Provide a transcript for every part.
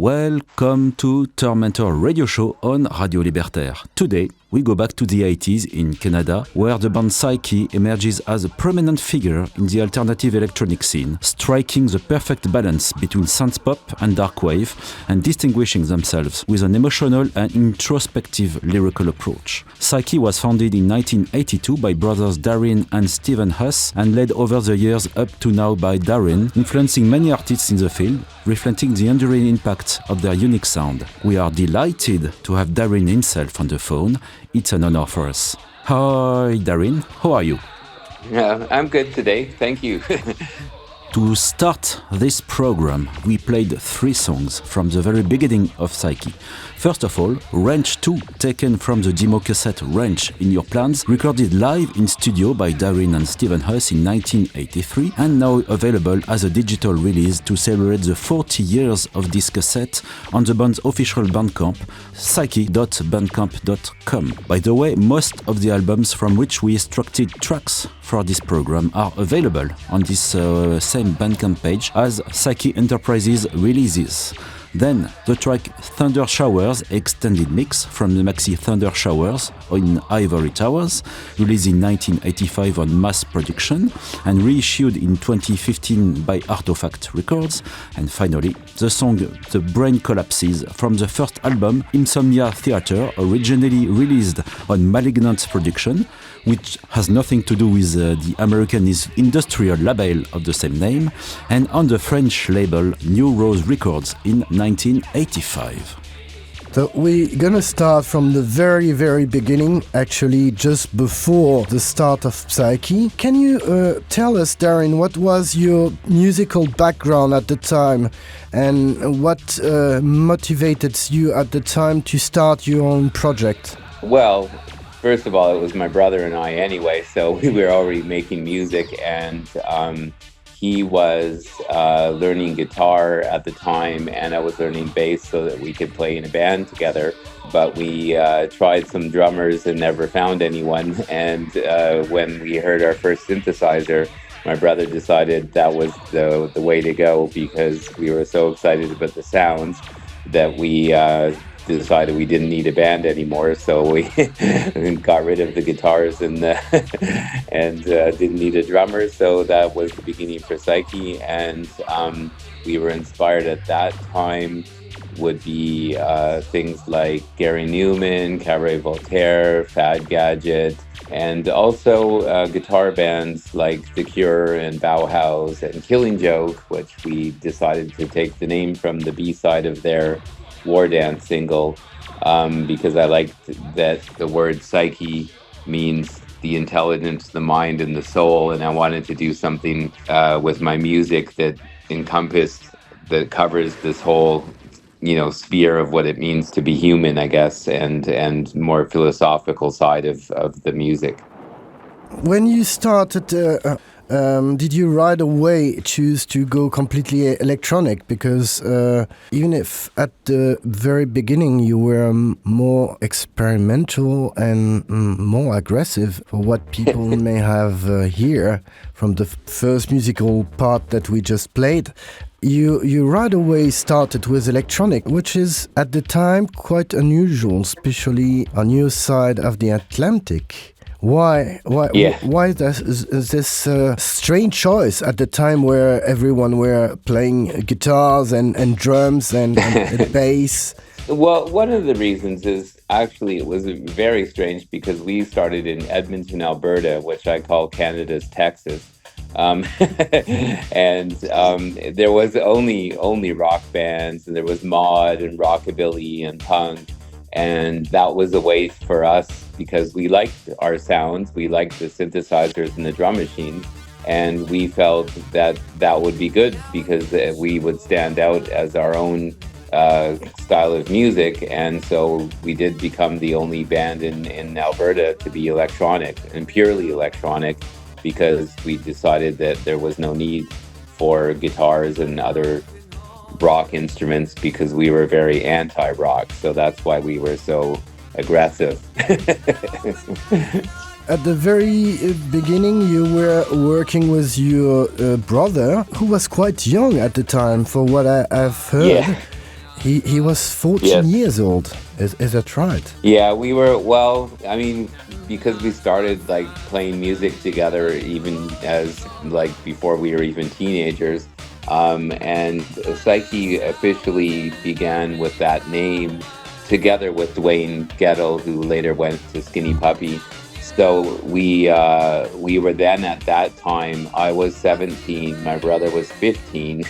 Welcome to Tormentor Radio Show on Radio Libertaire. Today, we go back to the 80s in Canada, where the band Psyche emerges as a prominent figure in the alternative electronic scene, striking the perfect balance between synth-pop and dark wave, and distinguishing themselves with an emotional and introspective lyrical approach. Psyche was founded in 1982 by brothers Darrin and Stephen Huss, and led over the years up to now by Darrin, influencing many artists in the field, reflecting the enduring impact of their unique sound. We are delighted to have Darrin himself on the phone. It's an honor for us. Hi, Darrin. How are you? I'm good today. Thank you. To start this program, we played 3 songs from the very beginning of Psyche. First of all, Range 2, taken from the demo cassette Range in Your Plans, recorded live in studio by Darrin and Stephen Huss in 1983, and now available as a digital release to celebrate the 40 years of this cassette on the band's official Bandcamp, psyche.bandcamp.com. By the way, most of the albums from which we extracted tracks for this program are available on this same Bandcamp page as Psyche Enterprises releases. Then the track Thunder Showers extended mix from the maxi Thunder Showers in Ivory Towers, released in 1985 on Mass Production and reissued in 2015 by Artifact Records. And finally, the song The Brain Collapses from the first album Insomnia Theater, originally released on Malignant Production, which has nothing to do with the American industrial label of the same name, and on the French label New Rose Records in 1985. So we're gonna start from the very, very beginning, actually just before the start of Psyche. Can you tell us, Darrin, what was your musical background at the time, and what motivated you at the time to start your own project? Well, first of all, it was my brother and I anyway, so we were already making music, and he was learning guitar at the time, and I was learning bass so that we could play in a band together. But we tried some drummers and never found anyone, and when we heard our first synthesizer, my brother decided that was the way to go, because we were so excited about the sounds that we decided we didn't need a band anymore, so we got rid of the guitars and didn't need a drummer. So that was the beginning for Psyche, and we were inspired at that time would be things like Gary Newman, Cabaret Voltaire, Fad Gadget, and also guitar bands like The Cure and Bauhaus and Killing Joke, which we decided to take the name from the B-side of their War Dance single, because I liked that the word psyche means the intelligence, the mind, and the soul, and I wanted to do something with my music that covers this whole, sphere of what it means to be human, I guess, and more philosophical side of the music. When you started, did you right away choose to go completely electronic? Because even if at the very beginning you were more experimental and more aggressive for what people may have here from the first musical part that we just played, you right away started with electronic, which is at the time quite unusual, especially on your side of the Atlantic. Why this strange choice at the time where everyone were playing guitars and drums and bass? Well, one of the reasons is actually it was very strange, because we started in Edmonton, Alberta, which I call Canada's Texas. And there was only rock bands, and there was mod and rockabilly and punk. And that was a way for us, because we liked our sounds, we liked the synthesizers and the drum machines, and we felt that would be good, because we would stand out as our own style of music. And so we did become the only band in Alberta to be electronic, and purely electronic, because we decided that there was no need for guitars and other rock instruments, because we were very anti-rock, so that's why we were so aggressive. At the very beginning, you were working with your brother, who was quite young at the time, for what I've heard. Yeah. He was 14 years old. Is that right? Yeah, we were, well, I mean, because we started like playing music together even as like before we were even teenagers. And Psyche officially began with that name together with Dwayne Goettel, who later went to Skinny Puppy. So we were then at that time, I was 17, my brother was 15.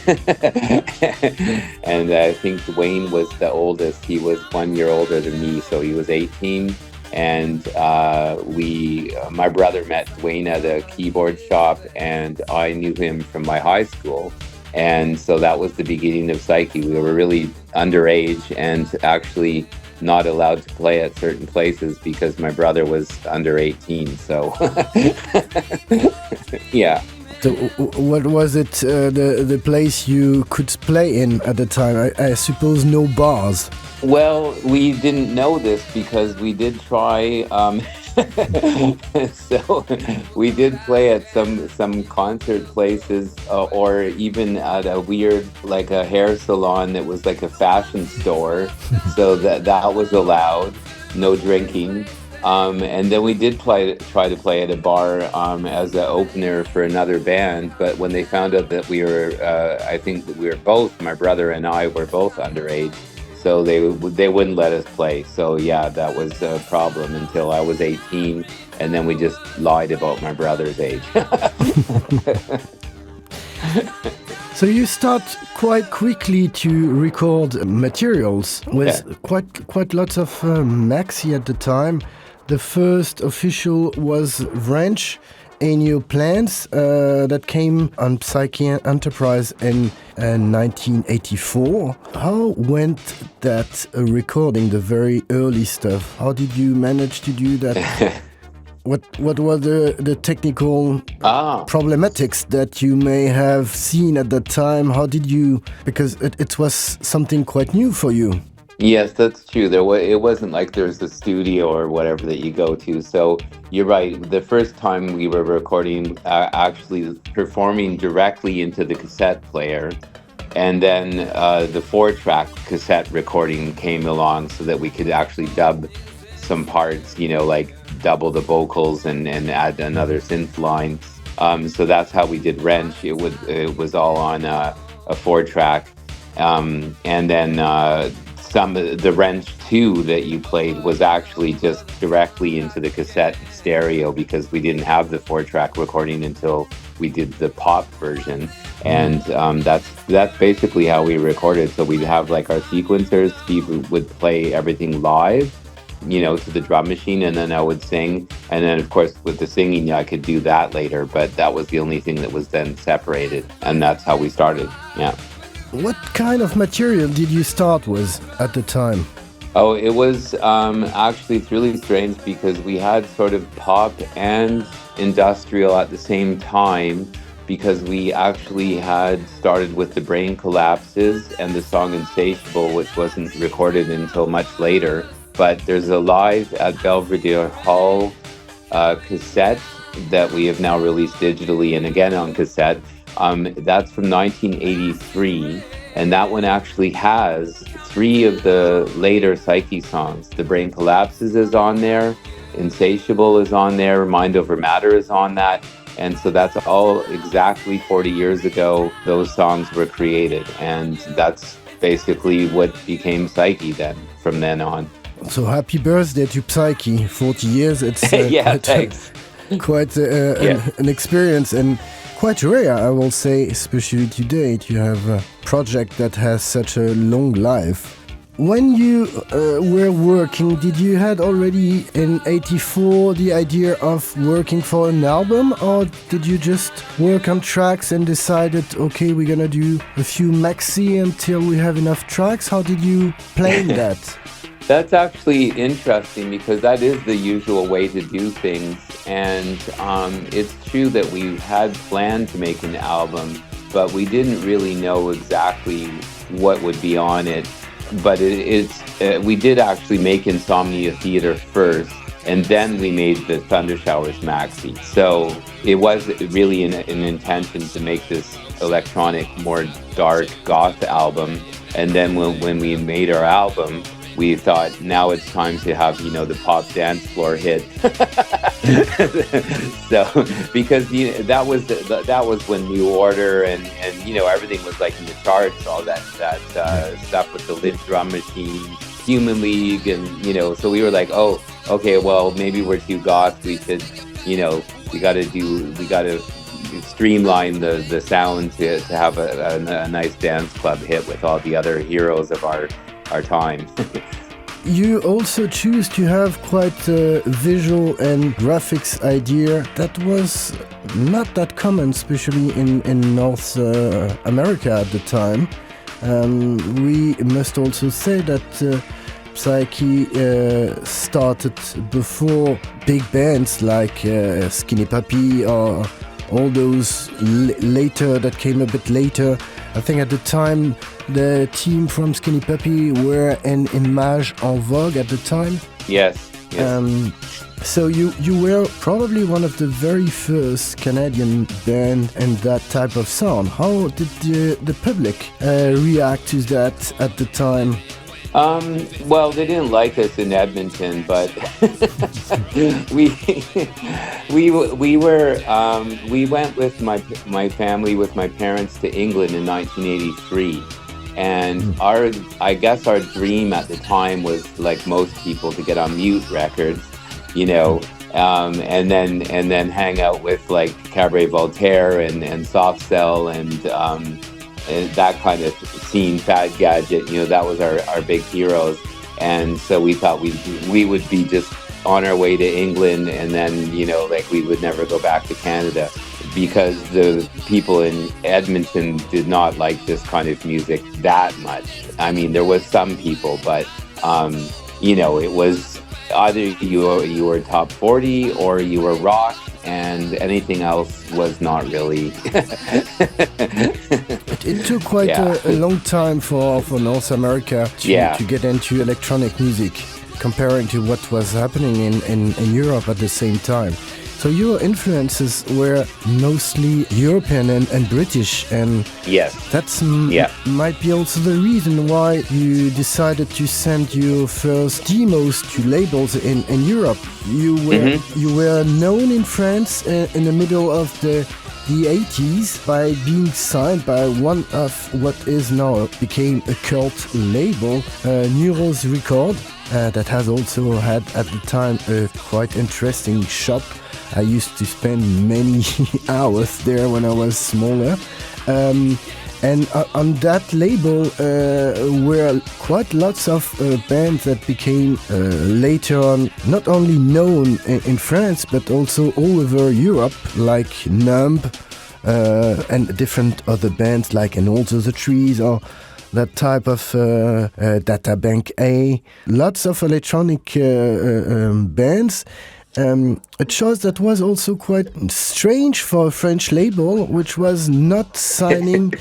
And I think Dwayne was the oldest. He was 1 year older than me, so he was 18. And my brother met Dwayne at a keyboard shop, and I knew him from my high school. And so that was the beginning of Psyche. We were really underage and actually not allowed to play at certain places because my brother was under 18. So, yeah. So what was it, the place you could play in at the time? I suppose no bars. Well, we didn't know this because we did try. So we did play at some concert places, or even at a weird, like a hair salon that was like a fashion store. So that was allowed, no drinking. And then we did try to play at a bar as an opener for another band. But when they found out that we were, I think that we were both, my brother and I were both underage. So they wouldn't let us play. So yeah, that was a problem until I was 18, and then we just lied about my brother's age. So you start quite quickly to record materials with quite lots of maxi at the time. The first official was Wrench in Your Plans that came on Psyche Enterprise in 1984. How went that recording, the very early stuff? How did you manage to do that? What were the technical problematics that you may have seen at that time? How did you, because it was something quite new for you. Yes, that's true. It wasn't like there's a studio or whatever that you go to. So you're right. The first time we were recording, actually performing directly into the cassette player. And then the 4-track cassette recording came along so that we could actually dub some parts, like double the vocals and add another synth line. So that's how we did Wrench. It was all on a 4-track. And then the Wrench 2 that you played was actually just directly into the cassette stereo because we didn't have the 4-track recording until we did the pop version. And that's basically how we recorded. So we'd have like our sequencers. Steve would play everything live, to the drum machine, and then I would sing. And then, of course, with the singing, I could do that later, but that was the only thing that was then separated. And that's how we started, yeah. What kind of material did you start with at the time? Oh, it was actually it's really strange because we had sort of pop and industrial at the same time, because we actually had started with the Brain Collapses and the song Insatiable, which wasn't recorded until much later. But there's a live at Belvedere Hall cassette that we have now released digitally and again on cassette. That's from 1983, and that one actually has 3 of the later Psyche songs. The Brain Collapses is on there, Insatiable is on there, Mind Over Matter is on that, and so that's all exactly 40 years ago those songs were created, and that's basically what became Psyche then, from then on. So happy birthday to Psyche, 40 years, it's yeah, thanks. Quite an experience, and quite rare, I will say, especially today, to have a project that has such a long life. When you were working, did you had already in 84 the idea of working for an album, or did you just work on tracks and decided, okay, we're gonna do a few maxi until we have enough tracks? How did you plan that? That's actually interesting because that is the usual way to do things, and it's true that we had planned to make an album, but we didn't really know exactly what would be on it. But we did actually make Insomnia Theater first, and then we made the Thunder Showers maxi. So it was really an intention to make this electronic, more dark goth album. And then when we made our album, we thought now it's time to have, the pop dance floor hit. So because that was when New Order and everything was like in the charts, all that stuff with the Lit Drum Machine, Human League, and so we were like, oh, okay, well maybe we're too goth. We should, we got to streamline the sound to have a nice dance club hit with all the other heroes of our time. You also choose to have quite a visual and graphics idea that was not that common, especially in North America at the time. We must also say that Psyche started before big bands like Skinny Puppy or all those later that came a bit later. I think at the time the team from Skinny Puppy were in Image en Vogue at the time. Yes. So you were probably one of the very first Canadian band in that type of sound. How did the public react to that at the time? Well, they didn't like us in Edmonton, but we went with my family, with my parents, to England in 1983, and I guess our dream at the time was, like most people, to get on Mute Records, and then hang out with like Cabaret Voltaire and Soft Cell and that kind of scene, Fat Gadget, that was our big heroes. And so we thought we would be just on our way to England, and then, we would never go back to Canada, because the people in Edmonton did not like this kind of music that much. I mean, there was some people, but, it was either you were top 40 or you were rock, and anything else was not really. It took quite a long time for North America to get into electronic music, comparing to what was happening in Europe at the same time. So your influences were mostly European and British, and that's might be also the reason why you decided to send your first demos to labels in Europe. You were known in France in the middle of the 80s by being signed by one of what is now became a cult label, Neuros Record, that has also had at the time a quite interesting shop. I used to spend many hours there when I was smaller. And on that label were quite lots of bands that became later on not only known in France, but also all over Europe, like Numb and different other bands like And Also the Trees, or that type of Data Bank A. Lots of electronic bands. A choice that was also quite strange for a French label, which was not signing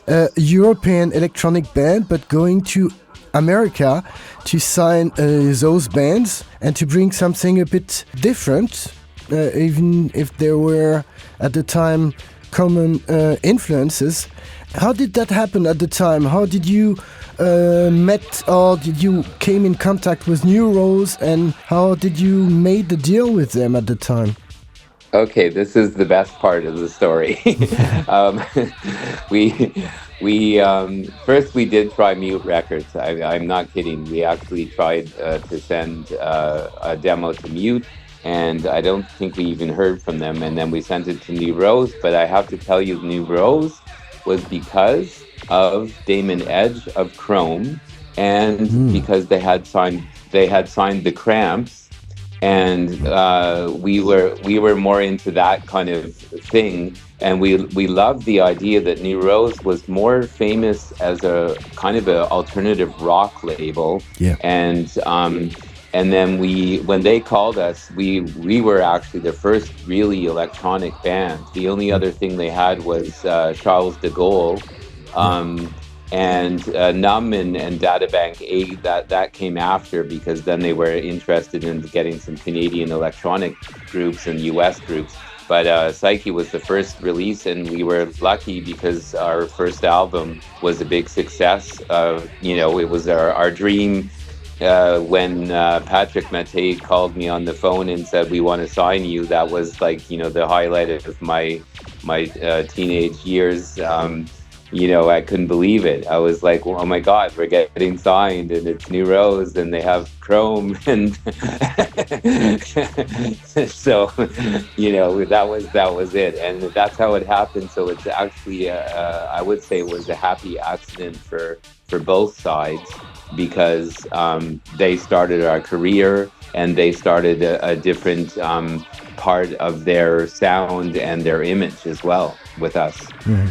a European electronic band, but going to America to sign those bands and to bring something a bit different, even if there were at the time common influences. How did that happen at the time? How did you met, or did you came in contact with Neuros, and how did you made the deal with them at the time? Okay, this is the best part of the story. We first we did try Mute Records. I'm not kidding. We actually tried to send a demo to Mute, and I don't think we even heard from them. And then we sent it to Neuros, but I have to tell you, Neuros was because of Damon Edge of Chrome, and because they had signed the Cramps, and we were more into that kind of thing, and we loved the idea that Neuros was more famous as a kind of a alternative rock label, and then when they called us, we were actually the first really electronic band. The only other thing they had was Charles de Gaulle. And Numb and Databank A, that came after, because then they were interested in getting some Canadian electronic groups and US groups. But Psyche was the first release, and we were lucky because our first album was a big success. It was our dream. When Patrick Mattei called me on the phone and said, "We want to sign you," that was like, the highlight of my teenage years. I couldn't believe it. I was like, oh my God, we're getting signed, and it's New Rose, and they have Chrome, and so, that was it, and that's how it happened. So it's actually, I would say, it was a happy accident for both sides, because they started our career, and they started a different part of their sound and their image as well with us. Mm-hmm.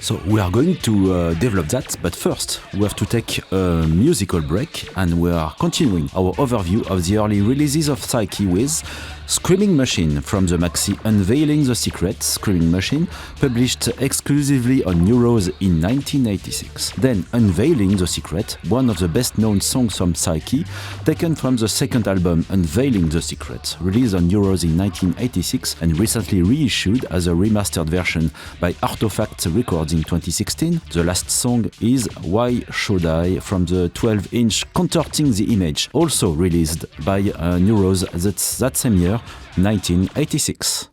So we are going to develop that, but first we have to take a musical break, and we are continuing our overview of the early releases of Psyche with Screaming Machine from the maxi Unveiling the Secret. Screaming Machine, published exclusively on New Rose in 1986. Then Unveiling the Secret, one of the best-known songs from Psyche, taken from the second album Unveiling the Secret, released on New Rose in 1986 and recently reissued as a remastered version by Artifact Records in 2016. The last song is Why Should I from the 12-inch Contorting the Image, also released by New Rose that same year, 1986.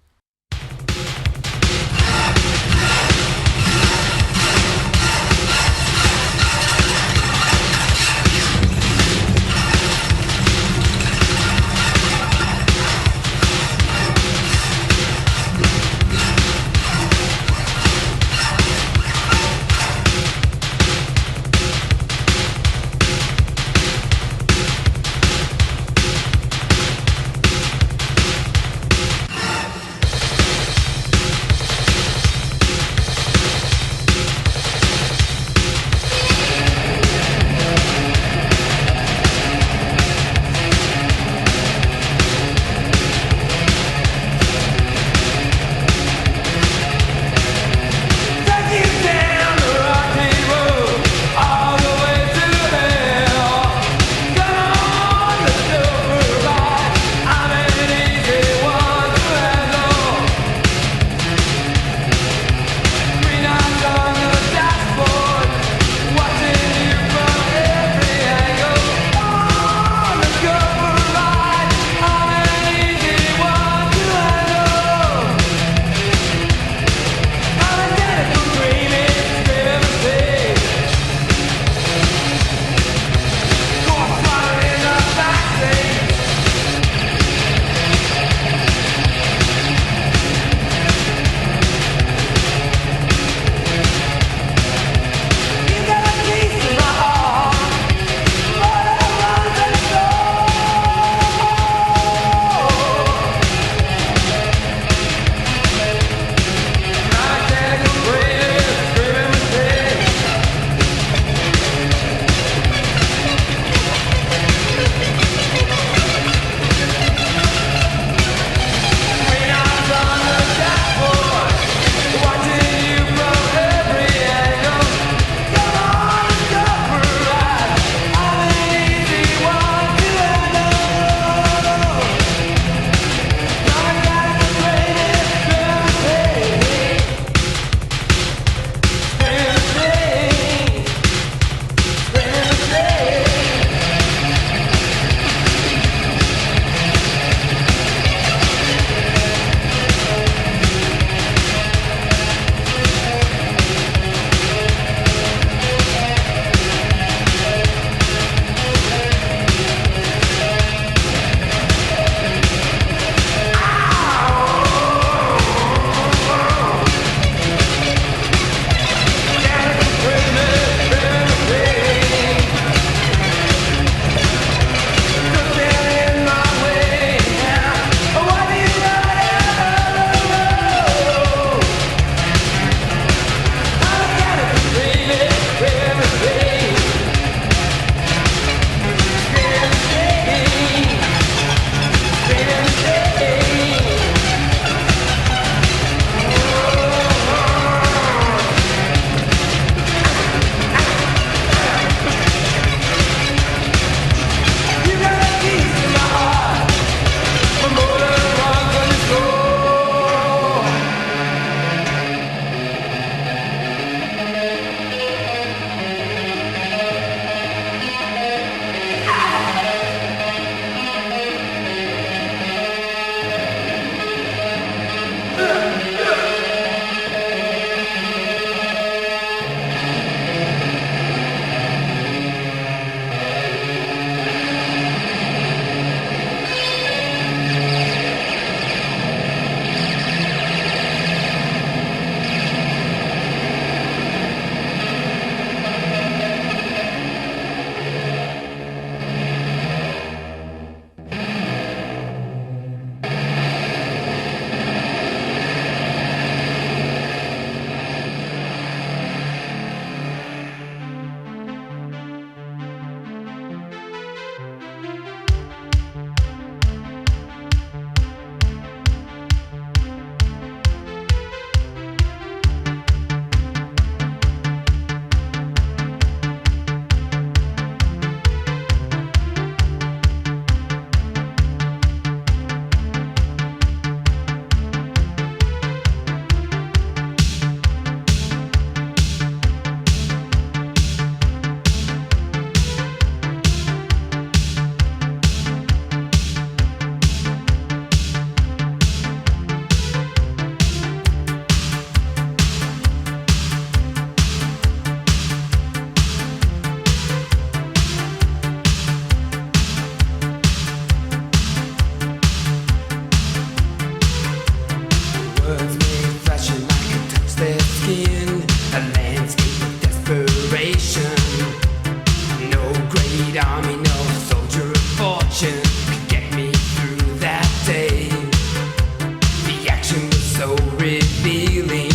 so revealing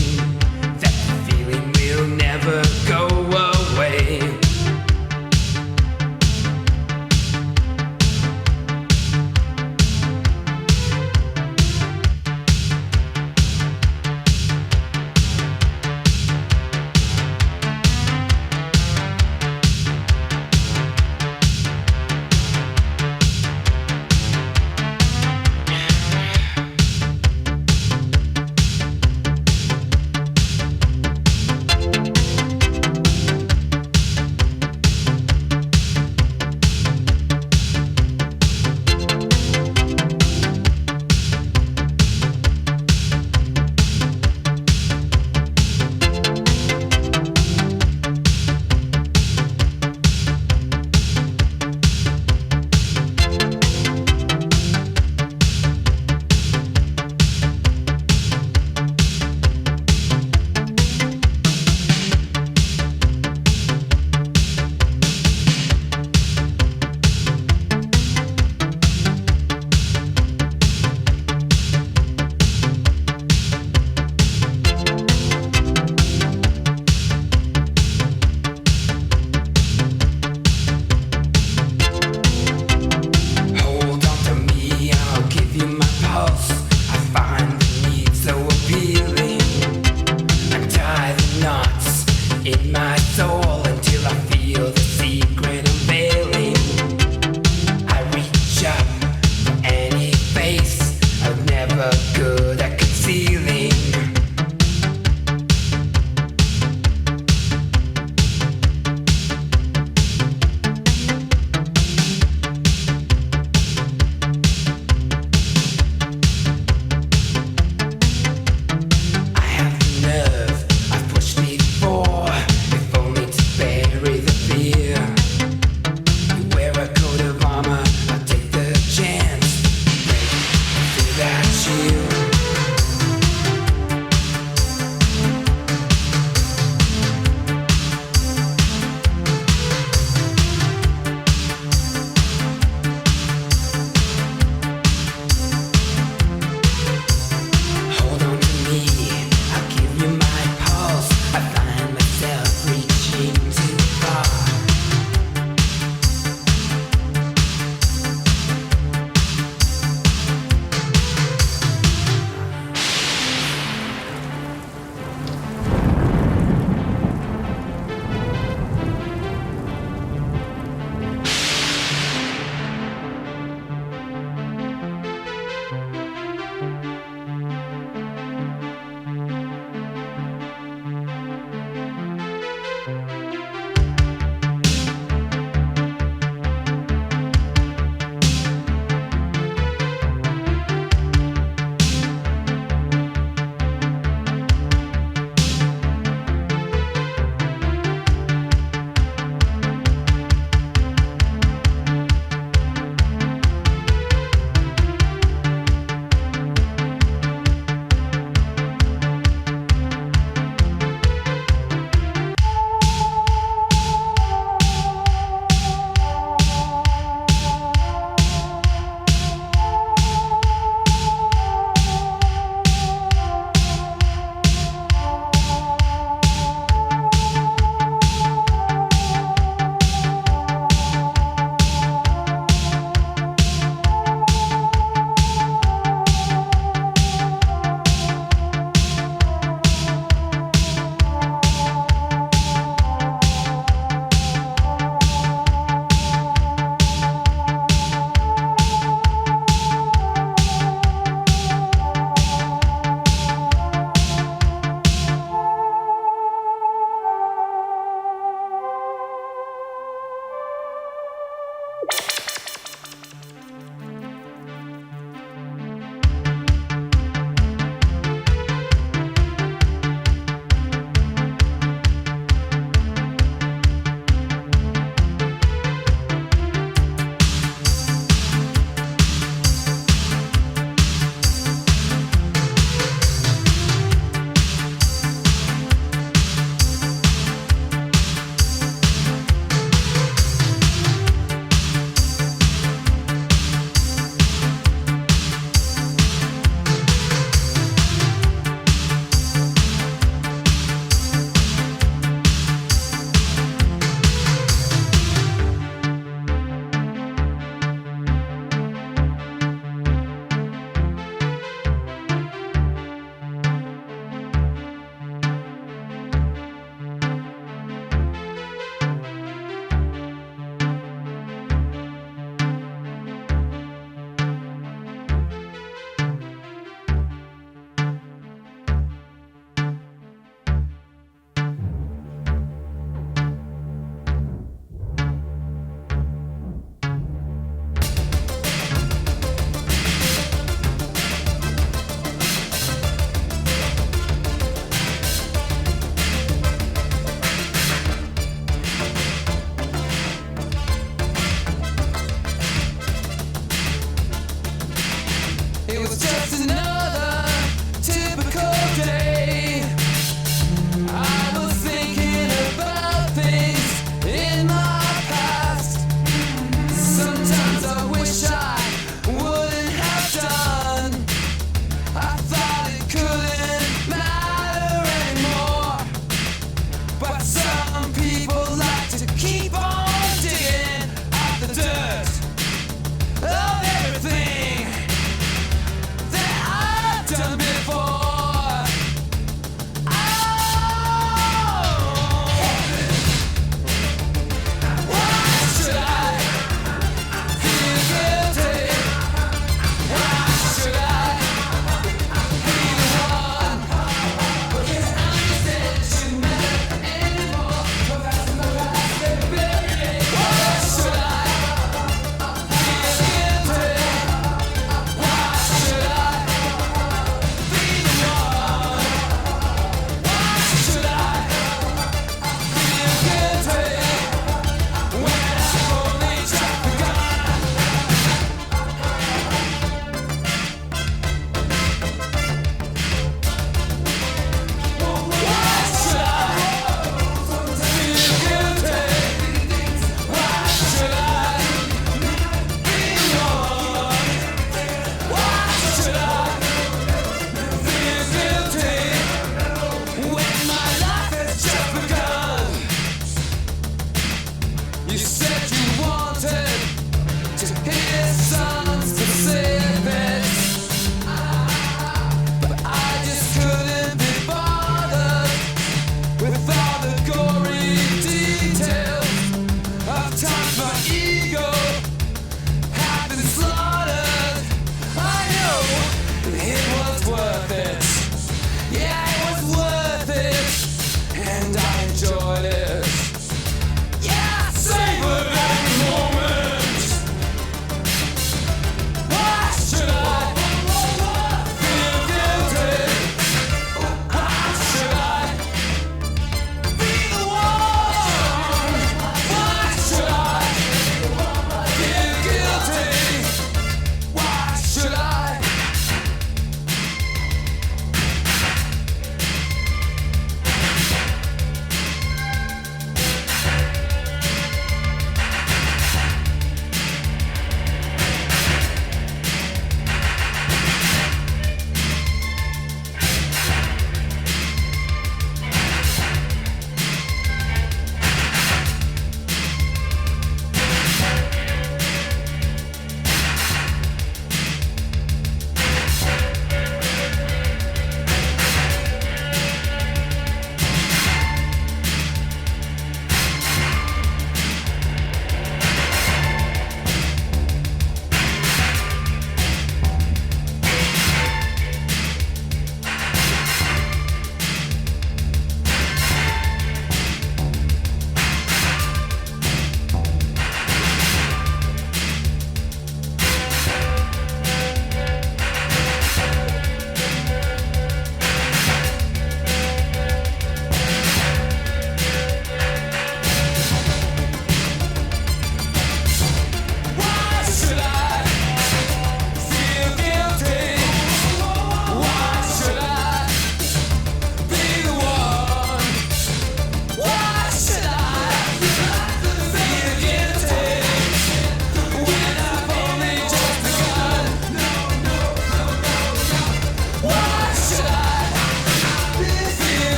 that the feeling will never go away.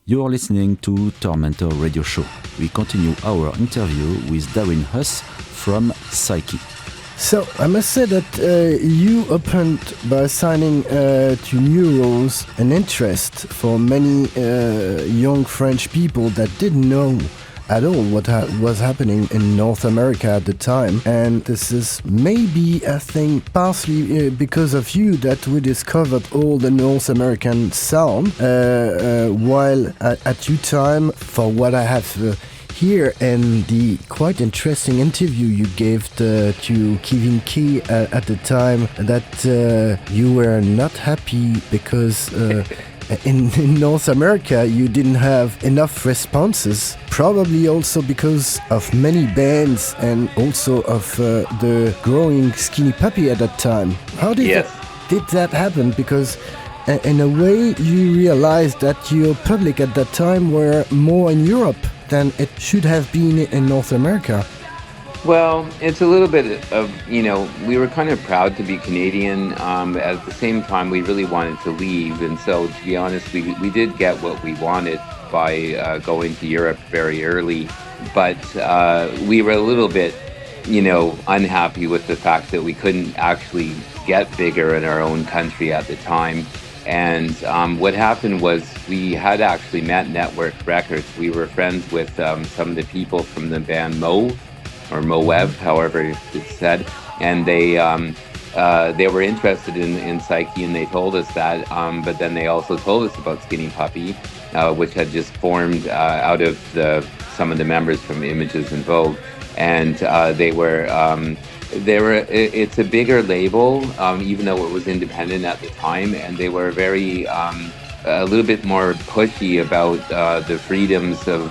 You're listening to Tormentor Radio Show. We continue our interview with Darrin Huss from Psyche. So I must say that you opened by signing to New Rose an interest for many young French people that didn't know at all what was happening in North America at the time. And this is maybe, I think, partially because of you that we discovered all the North American sound, while at your time, for what I have here and the quite interesting interview you gave to Kevin Key at the time, that you were not happy because in North America you didn't have enough responses, probably also because of many bands and also of the growing Skinny Puppy at that time. How did that happen? Because in a way you realized that your public at that time were more in Europe than it should have been in North America. Well, it's a little bit of, we were kind of proud to be Canadian. At the same time, we really wanted to leave. And so, to be honest, we did get what we wanted by going to Europe very early. But we were a little bit, unhappy with the fact that we couldn't actually get bigger in our own country at the time. And what happened was we had actually met Network Records. We were friends with some of the people from the band Mo, or Moev, however it's said, and they were interested in Psyche, and they told us that. But then they also told us about Skinny Puppy, which had just formed out of some of the members from Images and Vogue, and they were. It's a bigger label, even though it was independent at the time, and they were very a little bit more pushy about the freedoms of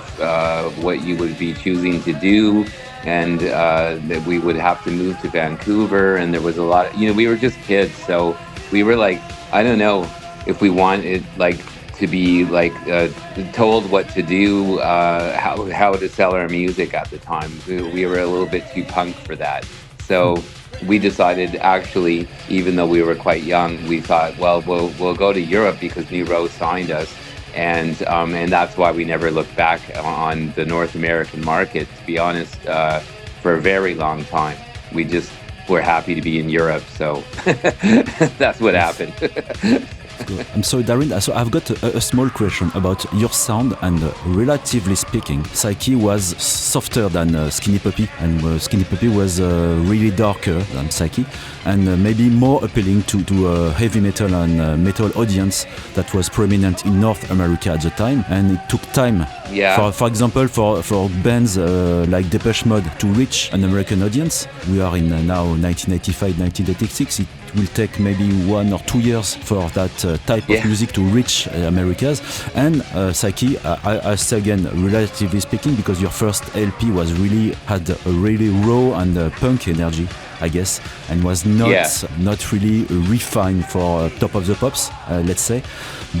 what you would be choosing to do. And that we would have to move to Vancouver, and there was a lot of, we were just kids, so we were like, I don't know if we wanted to be told what to do, how to sell our music at the time. We were a little bit too punk for that. So we decided, actually, even though we were quite young, we thought, well, we'll go to Europe because New Rose signed us. And that's why we never looked back on the North American market, to be honest, for a very long time. We just were happy to be in Europe, so that's what happened. I'm sorry, Darrin. So I've got a small question about your sound, and relatively speaking, Psyche was softer than Skinny Puppy, and Skinny Puppy was really darker than Psyche, and maybe more appealing to a heavy metal and metal audience that was prominent in North America at the time, and it took time. Yeah. For example, for bands like Depeche Mode to reach an American audience, we are in now 1985, 1986. It will take maybe 1 or 2 years for that type of music to reach Americas. And Psyche, I say again, relatively speaking, because your first LP had a really raw and punk energy, I guess, and was not really refined for Top of the Pops, let's say.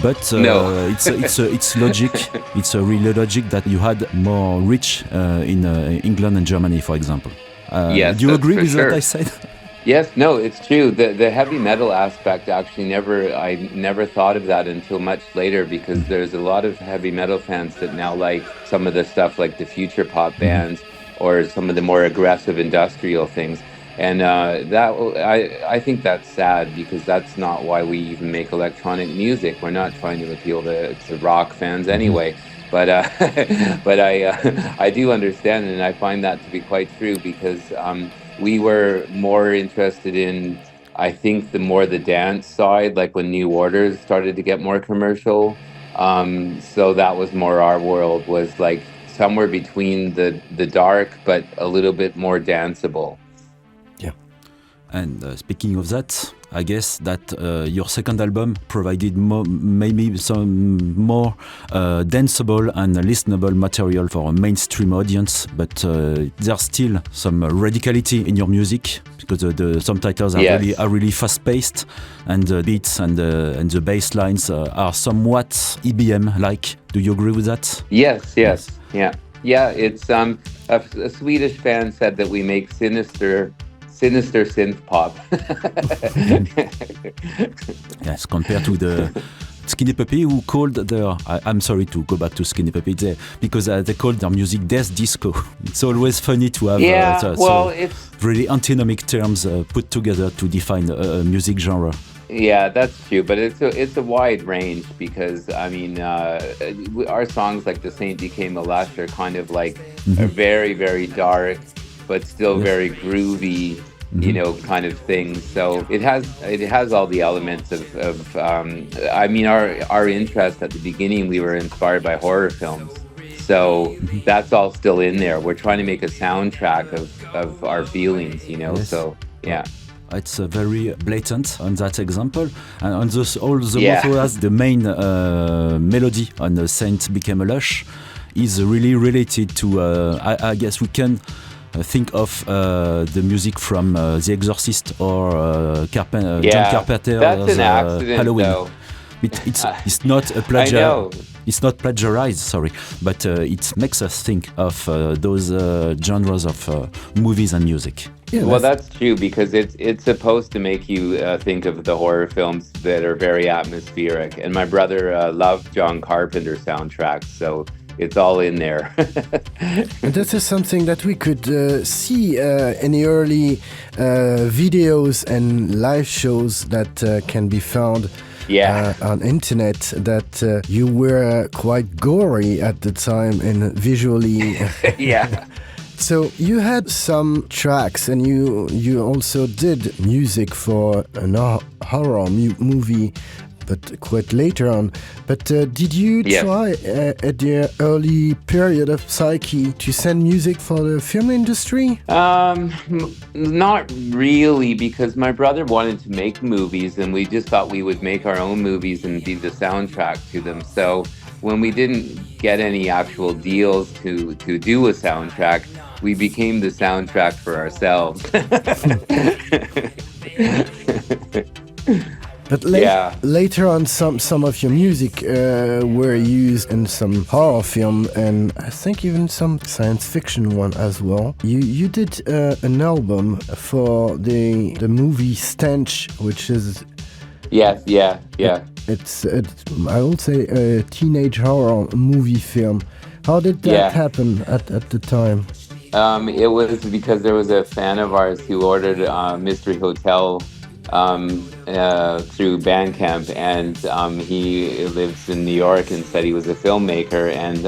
But no. it's logic. It's a real logic that you had more reach in England and Germany, for example. Yes, do you agree with sure. what I said? Yes, no, it's true. The heavy metal aspect, actually, I never thought of that until much later, because there's a lot of heavy metal fans that now like some of the stuff like the future pop bands or some of the more aggressive industrial things. And I think that's sad, because that's not why we even make electronic music. We're not trying to appeal to rock fans anyway. But I do understand, and I find that to be quite true, because we were more interested in, I think, the dance side, like when New Orders started to get more commercial. So that was more our world, was like somewhere between the dark but a little bit more danceable. And speaking of that, I guess that your second album provided maybe some more danceable and listenable material for a mainstream audience, but there's still some radicality in your music, because some titles are really fast-paced, and the beats and the bass lines are somewhat EBM-like. Do you agree with that? Yes. Yeah. It's a Swedish fan said that we make sinister synth-pop. Yes, compared to the Skinny Puppy, who called their, I'm sorry to go back to Skinny Puppy, because they called their music death disco. It's always funny to have it's really antinomic terms put together to define a music genre. Yeah, that's true, but it's a wide range because I mean our songs like The Saint Became a Lush are kind of like a very, very dark but still very groovy, you know, kind of thing. So it has all the elements of I mean our interest at the beginning, we were inspired by horror films. So that's all still in there. We're trying to make a soundtrack of our feelings, you know. Yes. So yeah. It's very blatant on that example, and on all the motto has the main melody on The Saint Became a Lush is really related to. I guess we can think of the music from The Exorcist or John Carpenter's that's an accident, Halloween. Though. It's not a plagiar. It's not plagiarized, sorry, but it makes us think of those genres of movies and music. Yeah, well, that's true because it's supposed to make you think of the horror films that are very atmospheric. And my brother loved John Carpenter soundtracks, so it's all in there. This is something that we could see in the early videos and live shows that can be found on internet, that you were quite gory at the time and visually. Yeah. So you had some tracks, and you also did music for an horror movie, but quite later on. But did you try at the early period of Psyche to send music for the film industry? Not really, because my brother wanted to make movies, and we just thought we would make our own movies and be the soundtrack to them. So when we didn't get any actual deals to do a soundtrack, we became the soundtrack for ourselves. But later on, some of your music were used in some horror film, and I think even some science fiction one as well. You did an album for the movie Stench, which is It's I would say a teenage horror movie film. How did that happen at the time? It was because there was a fan of ours who ordered Mystery Hotel through Bandcamp, and he lives in New York and said he was a filmmaker, and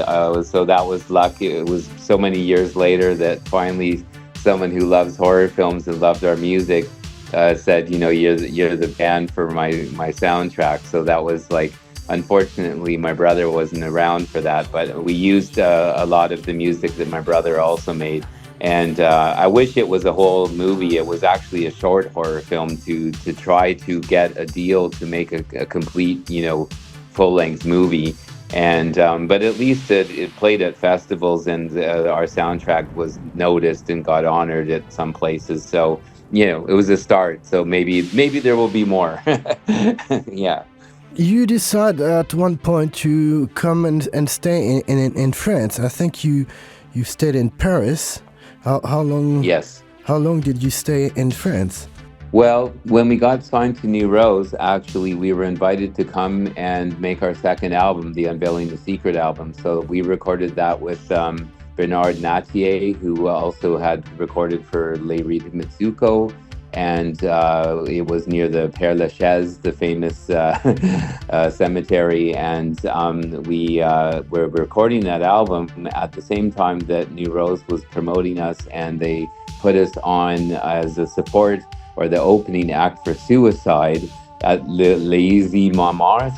so that was luck. It was so many years later that finally someone who loves horror films and loved our music said, you know, you're the band for my soundtrack. So that was like, unfortunately, my brother wasn't around for that, but we used a lot of the music that my brother also made. And I wish it was a whole movie. It was actually a short horror film to try to get a deal to make a complete, you know, full-length movie. And but at least it played at festivals, and our soundtrack was noticed and got honored at some places. So, you know, it was a start. So maybe there will be more. Yeah. You decided at one point to come and stay in France. I think you stayed in Paris. How long? Yes. How long did you stay in France? Well, when we got signed to New Rose, actually, we were invited to come and make our second album, the Unveiling the Secret album. So we recorded that with Bernard Nattier, who also had recorded for Les Rites Mitsuko. And it was near the Père Lachaise, the famous cemetery. And we were recording that album at the same time that New Rose was promoting us, and they put us on as a support or the opening act for Suicide at Lazy Montmartre.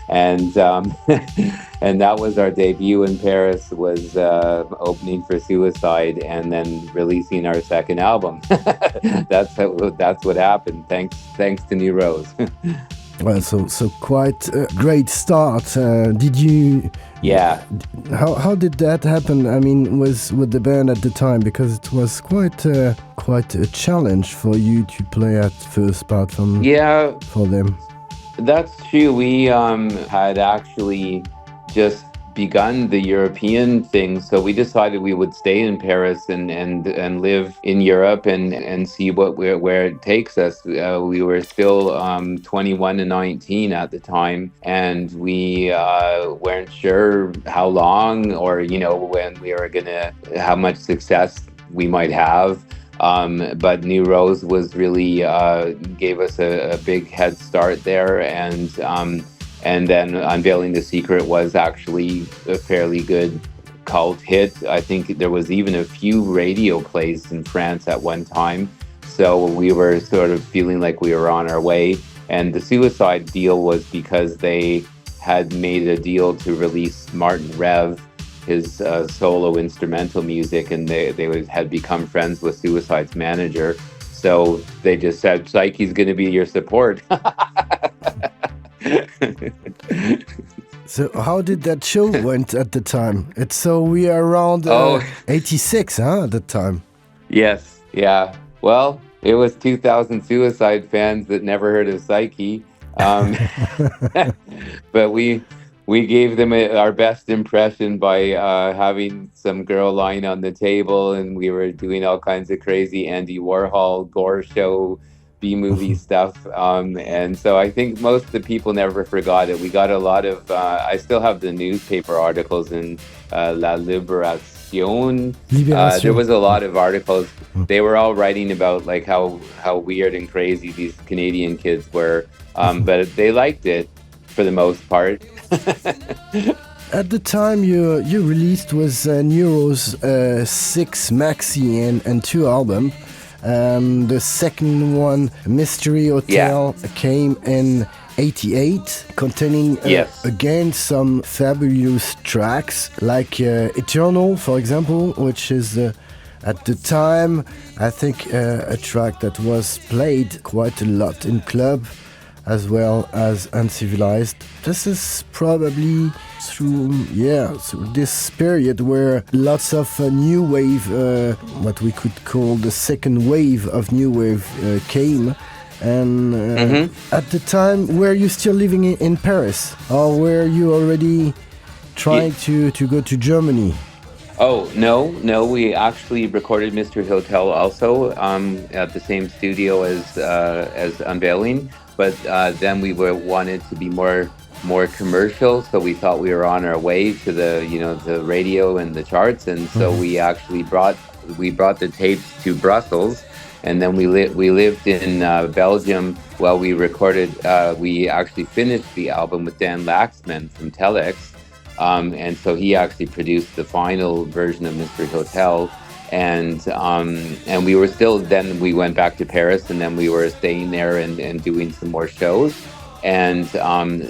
And that was our debut in Paris, was opening for Suicide and then releasing our second album. That's what happened, thanks to New Rose. Well, so quite a great start. Did you? Yeah. How did that happen? I mean, with the band at the time, because it was quite a challenge for you to play at first part from for them. That's true. We had actually just begun the European thing, so we decided we would stay in Paris and live in Europe and see where it takes us. We were still 21 and 19 at the time, and we weren't sure how long or when we were how much success we might have. But New Rose was really gave us a big head start there, and then Unveiling the Secret was actually a fairly good cult hit. I think there was even a few radio plays in France at one time. So we were sort of feeling like we were on our way. And the Suicide deal was because they had made a deal to release Martin Rev, his solo instrumental music, and they had become friends with Suicide's manager. So they just said, Psyche's going to be your support. So how did that show went at the time? We are around 86, at the time. Yes, yeah. Well, it was 2,000 Suicide fans that never heard of Psyche. But we gave them our best impression by having some girl lying on the table, and we were doing all kinds of crazy Andy Warhol gore show B-movie stuff, and so I think most of the people never forgot it. We got a lot of I still have the newspaper articles in La Libération. There was a lot of articles. They were all writing about like how weird and crazy these Canadian kids were, but they liked it for the most part. At the time you released was Neuro's 6 maxi and 2 albums. The second one, Mystery Hotel, came in 88, containing again some fabulous tracks like Eternal, for example, which is at the time I think a track that was played quite a lot in club, as well as Uncivilized. This is probably through this period where lots of new wave, what we could call the second wave of new wave came. And at the time, were you still living in Paris, or were you already trying to go to Germany? Oh, no, we actually recorded Mystery Hotel also at the same studio as Unveiling. But then we wanted to be more commercial, so we thought we were on our way to the radio and the charts, and so we actually brought the tapes to Brussels, and then we lived in Belgium while we recorded. We actually finished the album with Dan Laxman from Telex, and so he actually produced the final version of Mystery Hotel. And we were still, then we went back to Paris, and then we were staying there and doing some more shows. And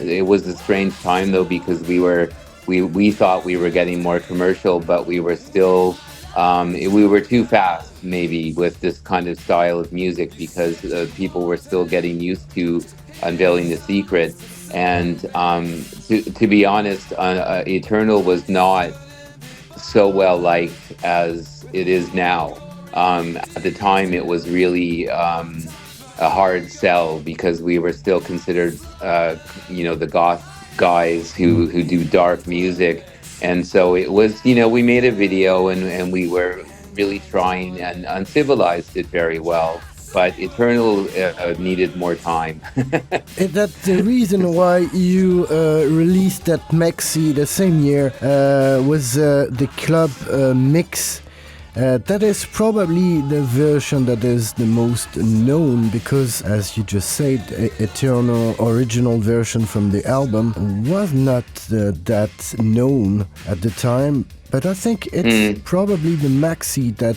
it was a strange time though, because we thought we were getting more commercial, but we were still, we were too fast maybe with this kind of style of music, because people were still getting used to Unveiling the Secret. And to be honest, Eternal was not so well liked as it is now. At the time, it was really a hard sell, because we were still considered, the goth guys who do dark music. And so it was, we made a video and we were really trying, and Uncivilized did very well. But Eternal needed more time. Is that the reason why you released that maxi the same year was the club mix? That is probably the version that is the most known, because, as you just said, Eternal original version from the album was not that known at the time. But I think it's probably the maxi that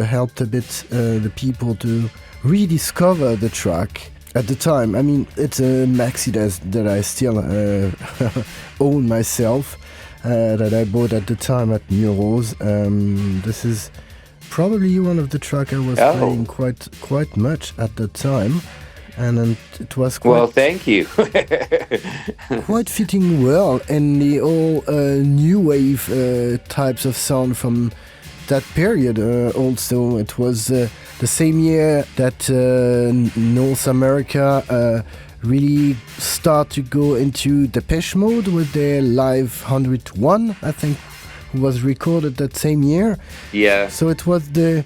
helped a bit the people to rediscover the track at the time. I mean, it's a maxi that I still own myself, that I bought at the time at New Rose. This is probably one of the tracks I was playing quite much at the time. And it was quite... Well, thank you. quite fitting well in the all new wave types of sound from that period. Also, it was the same year that North America really start to go into Depeche Mode with their Live 101, I think, was recorded that same year. Yeah. So it was a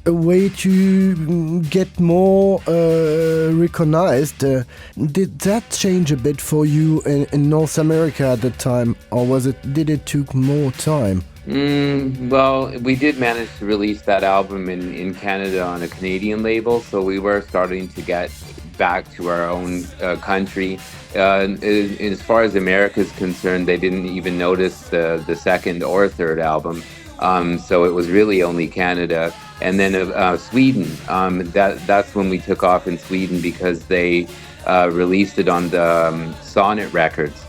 way to get more recognized. Did that change a bit for you in North America at the time, or did it took more time? Well, we did manage to release that album in Canada on a Canadian label, so we were starting to get back to our own country. As far as America is concerned, they didn't even notice the second or third album, so it was really only Canada. And then Sweden, that's when we took off in Sweden, because they released it on the Sonnet Records.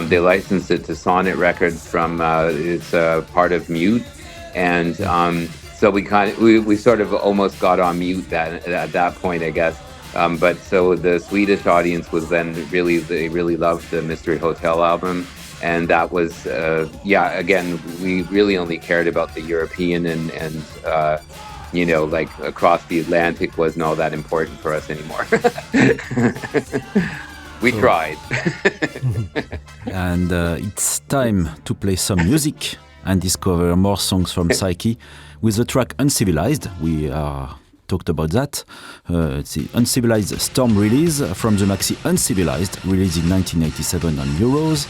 They licensed it to Sonnet Records from it's part of Mute, and so we sort of almost got on Mute at that point, I guess. But so the Swedish audience was then they really loved the Mystery Hotel album, and that was again, we really only cared about the European and like across the Atlantic wasn't all that important for us anymore. We tried. And it's time to play some music and discover more songs from Psyche with the track Uncivilized. We talked about that. It's the Uncivilized Storm release from the maxi Uncivilized, released in 1987 on Euros,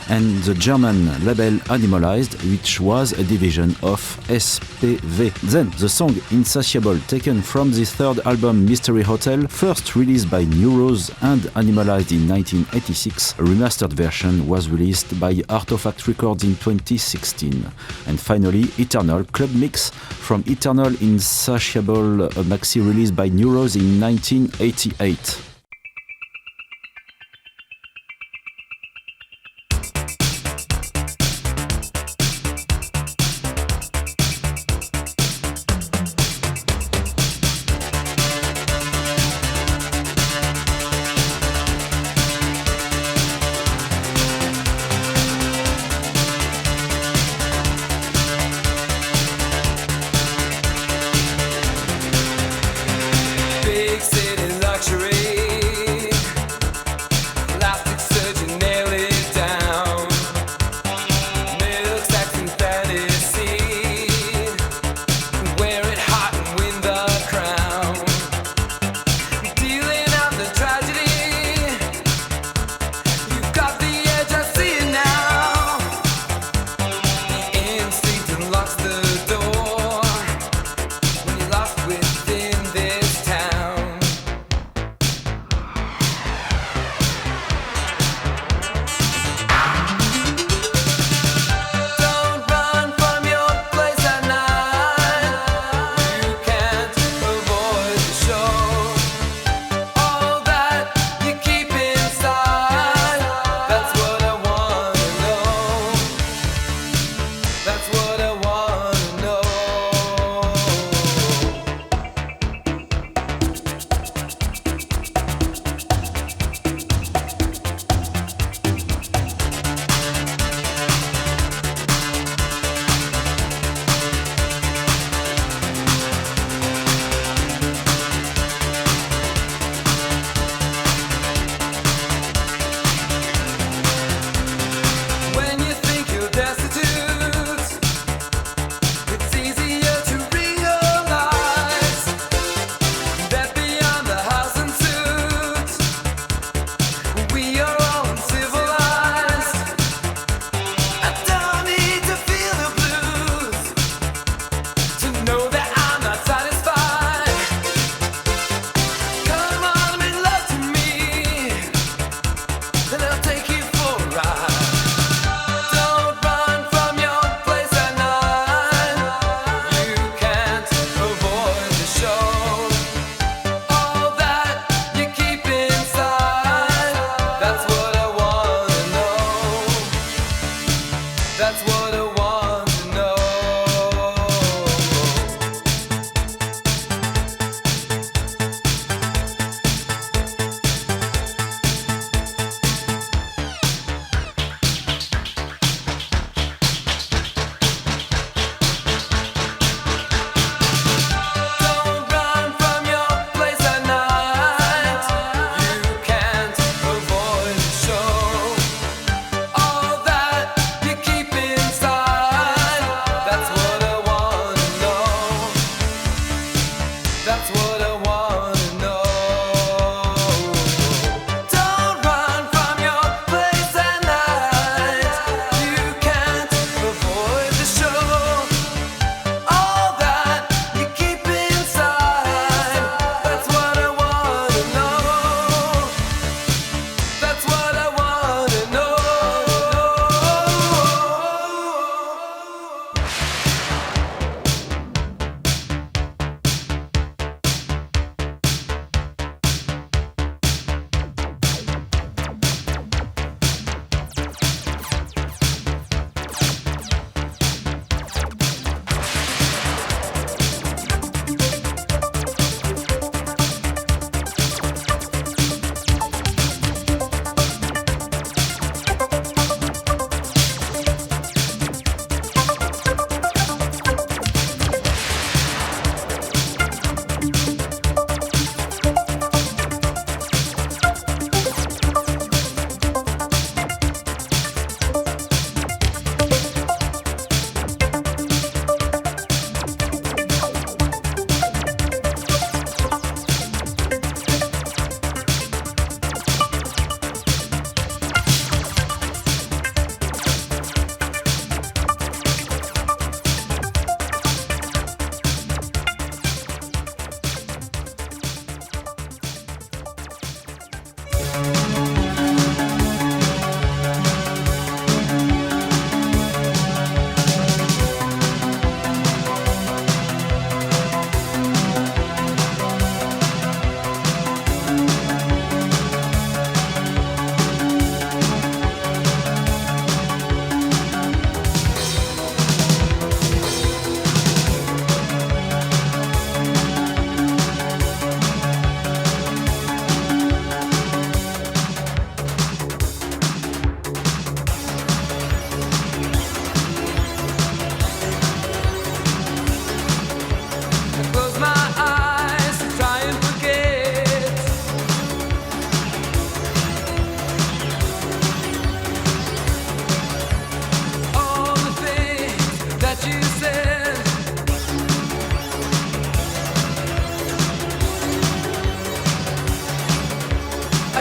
and the German label Animalized, which was a division of SPV. Then the song Insatiable, taken from this third album Mystery Hotel, first released by Neuros and Animalized in 1986. A remastered version was released by Artifact Records in 2016. And finally, Eternal Club Mix from Eternal Insatiable, a maxi released by Neuros in 1988. Big city luxury.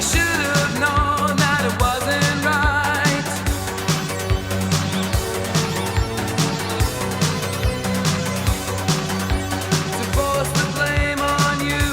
should have known that it wasn't right to force the blame on you.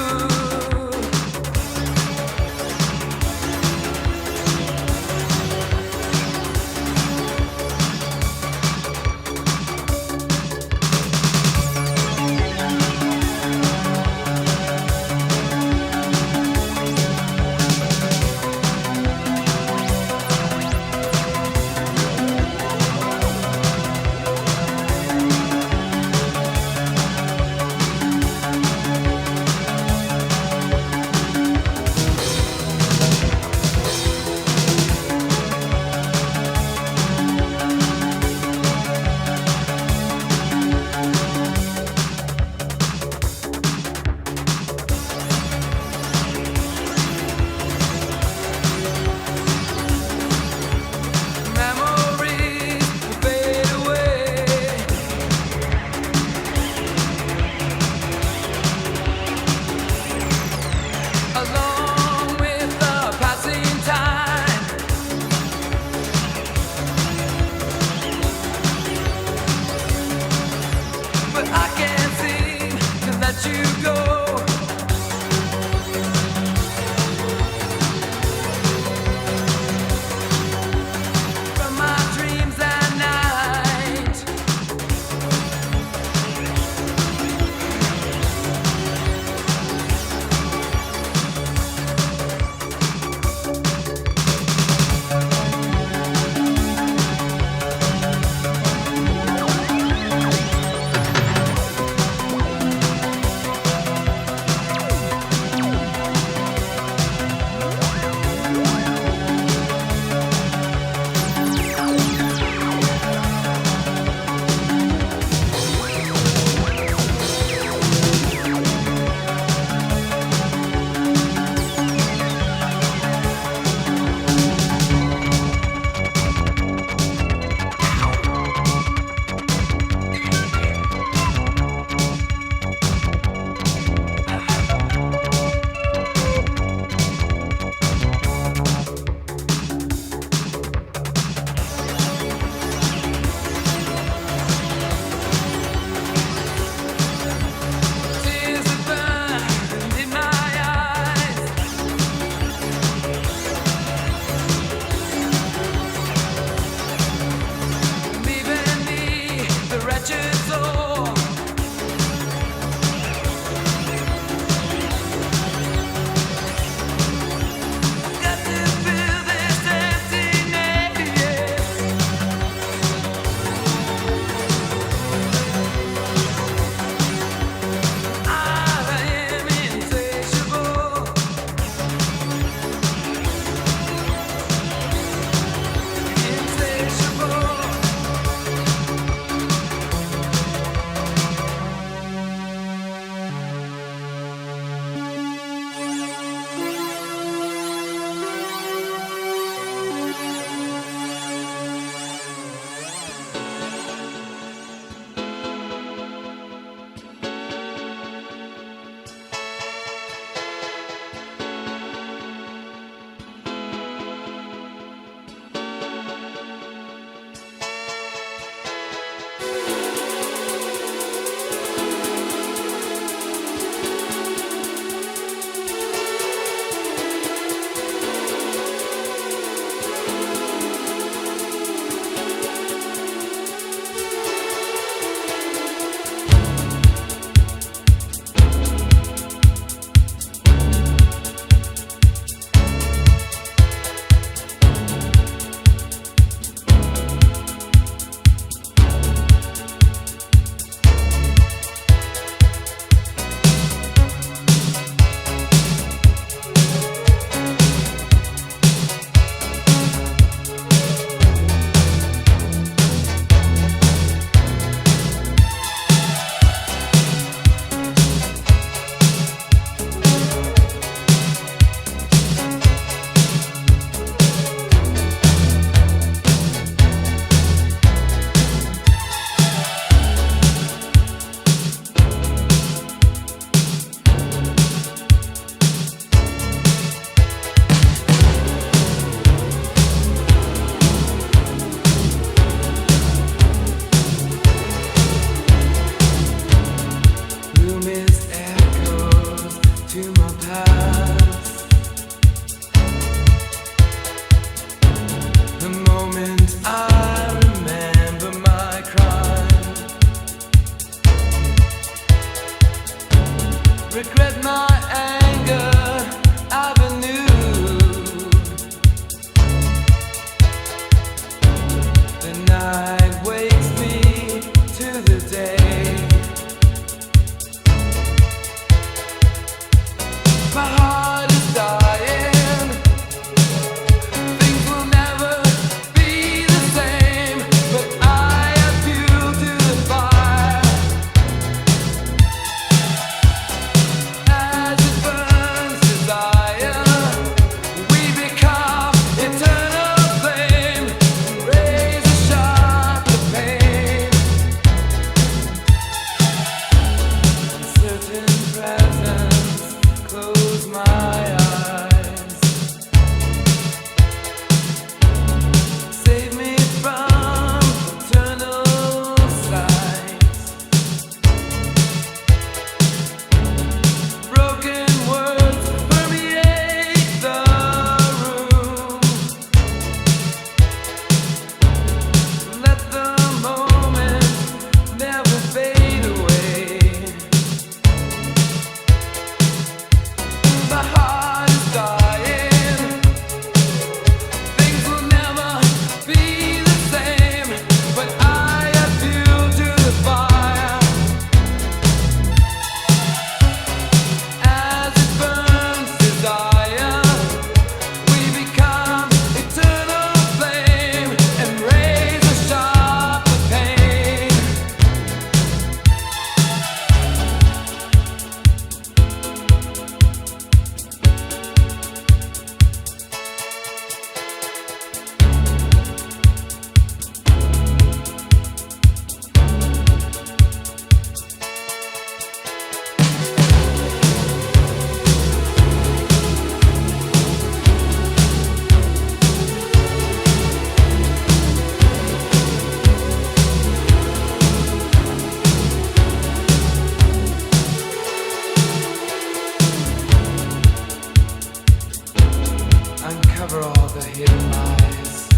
cover all the hidden lies.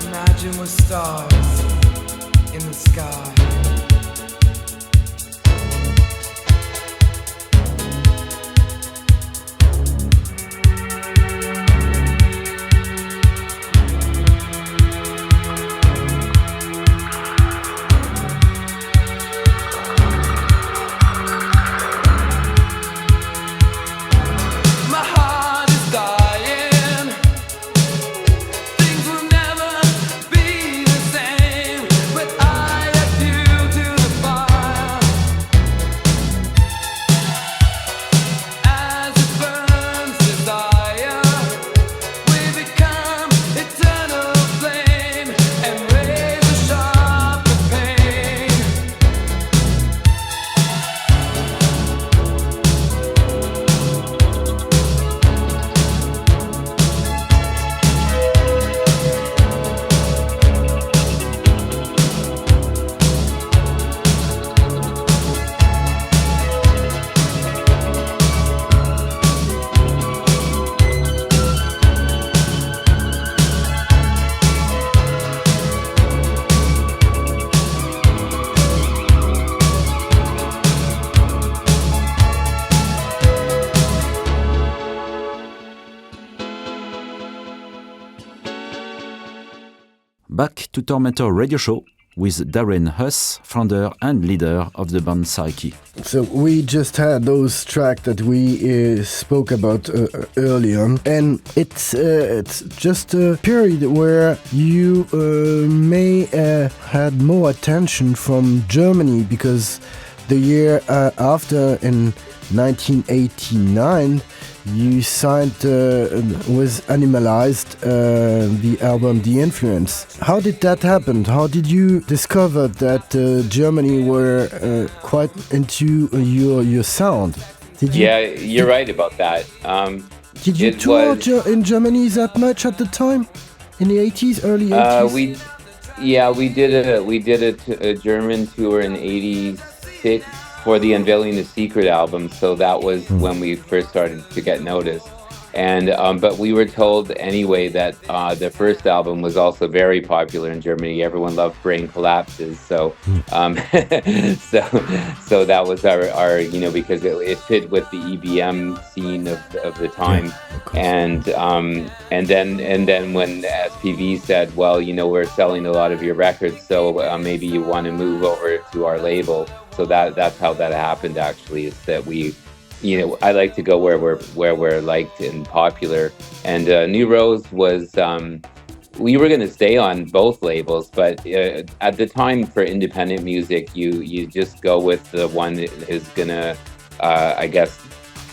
Imagine we're stars in the sky. Back to Tormentor Radio Show with Darrin Huss, founder and leader of the band Psyche. So we just had those tracks that we spoke about earlier, and it's just a period where you may had more attention from Germany, because the year after, in 1989, you signed with Animalized the album The Influence. How did that happen? How did you discover that Germany were quite into your sound? Did you, yeah, you're right about that. Did you tour in Germany that much at the time? In the 80s, early 80s? We did a German tour in '86 for the Unveiling the Secret album, so that was when we first started to get noticed. And but we were told anyway that the first album was also very popular in Germany. Everyone loved Brain Collapses, so so that was our because it fit with the EBM scene of the time. Yeah, and then when SPV said, well, we're selling a lot of your records, so maybe you want to move over to our label. So that's how that happened. Actually, is that we, I like to go where we're liked and popular. And New Rose was, we were going to stay on both labels, but at the time for independent music, you just go with the one that is gonna, I guess,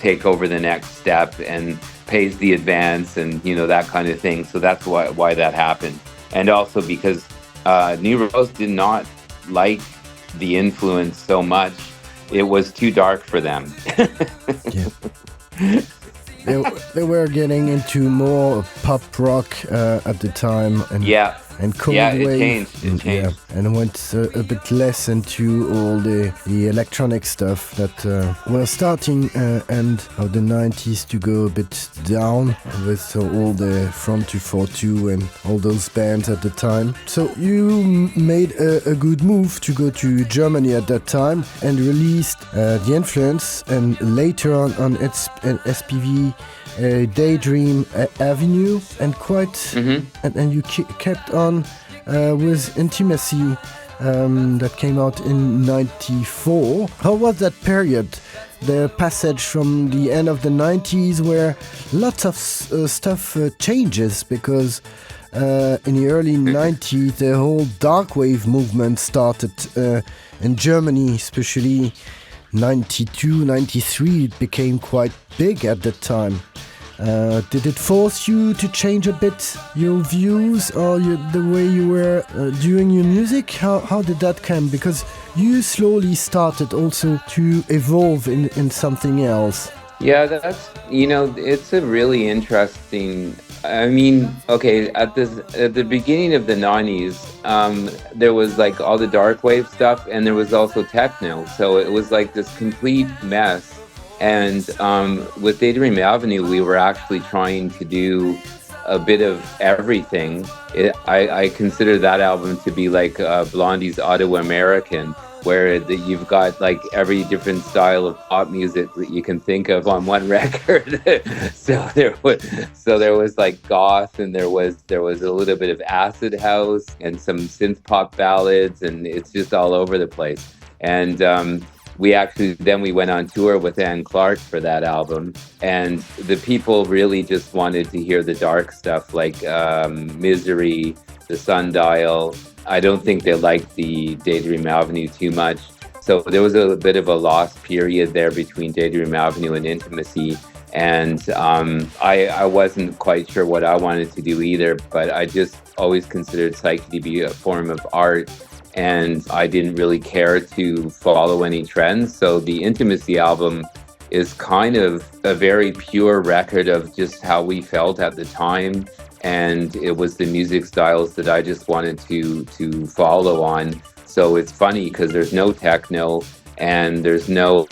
take over the next step and pays the advance and that kind of thing. So that's why that happened. And also because New Rose did not like the Influence so much. It was too dark for them. Yeah. They were getting into more pop rock at the time, and cold wave. It changed. And went a bit less into all the electronic stuff that were starting end of the 90s to go a bit down with all the From 242 and all those bands at the time. So you made a good move to go to Germany at that time and released The Influence, and later on SPV Daydream Avenue, and and you kept on with Intimacy that came out in '94. How was that period? The passage from the end of the 90s, where lots of stuff changes, because in the early 90s the whole dark wave movement started in Germany, especially 92, 93. It became quite big at that time. Did it force you to change a bit your views or the way you were doing your music? How did that come? Because you slowly started also to evolve in something else. Yeah, that's, it's a really interesting, at the beginning of the 90s, there was like all the dark wave stuff, and there was also techno. So it was like this complete mess. And with Daydream Avenue, we were actually trying to do a bit of everything. I consider that album to be like Blondie's Auto-American, where you've got like every different style of pop music that you can think of on one record. so there was like goth, and there was a little bit of acid house and some synth pop ballads, and it's just all over the place. And we went on tour with Anne Clark for that album, and the people really just wanted to hear the dark stuff like Misery, The Sundial. I don't think they liked the Daydream Avenue too much. So there was a bit of a lost period there between Daydream Avenue and Intimacy. And I wasn't quite sure what I wanted to do either, but I just always considered Psyche to be a form of art. And I didn't really care to follow any trends. So the Intimacy album is kind of a very pure record of just how we felt at the time. And it was the music styles that I just wanted to follow on. So it's funny because there's no techno and there's no,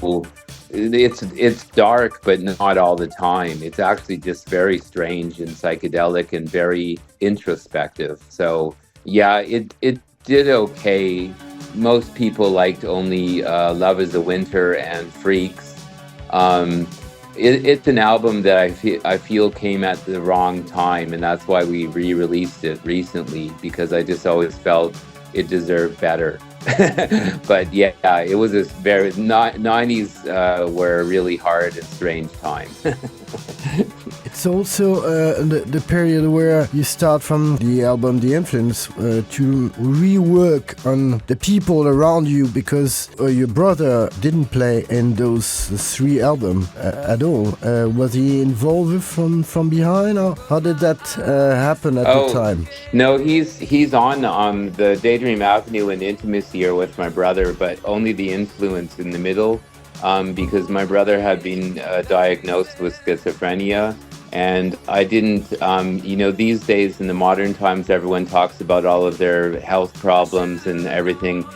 it's dark, but not all the time. It's actually just very strange and psychedelic and very introspective. So yeah, it did okay. Most people liked only Love is a Winter and Freaks. It's an album that I feel came at the wrong time, and that's why we re-released it recently, because I just always felt it deserved better. But yeah, it was a very 90s were a really hard and strange time. It's also the period where you start from the album The Influence to rework on the people around you, because your brother didn't play in those three albums at all. Was he involved from behind, or how did that happen at the time? No, he's on the Daydream Avenue and Intimacy are with my brother, but only The Influence in the middle, because my brother had been diagnosed with schizophrenia. And I didn't, these days in the modern times, everyone talks about all of their health problems and everything.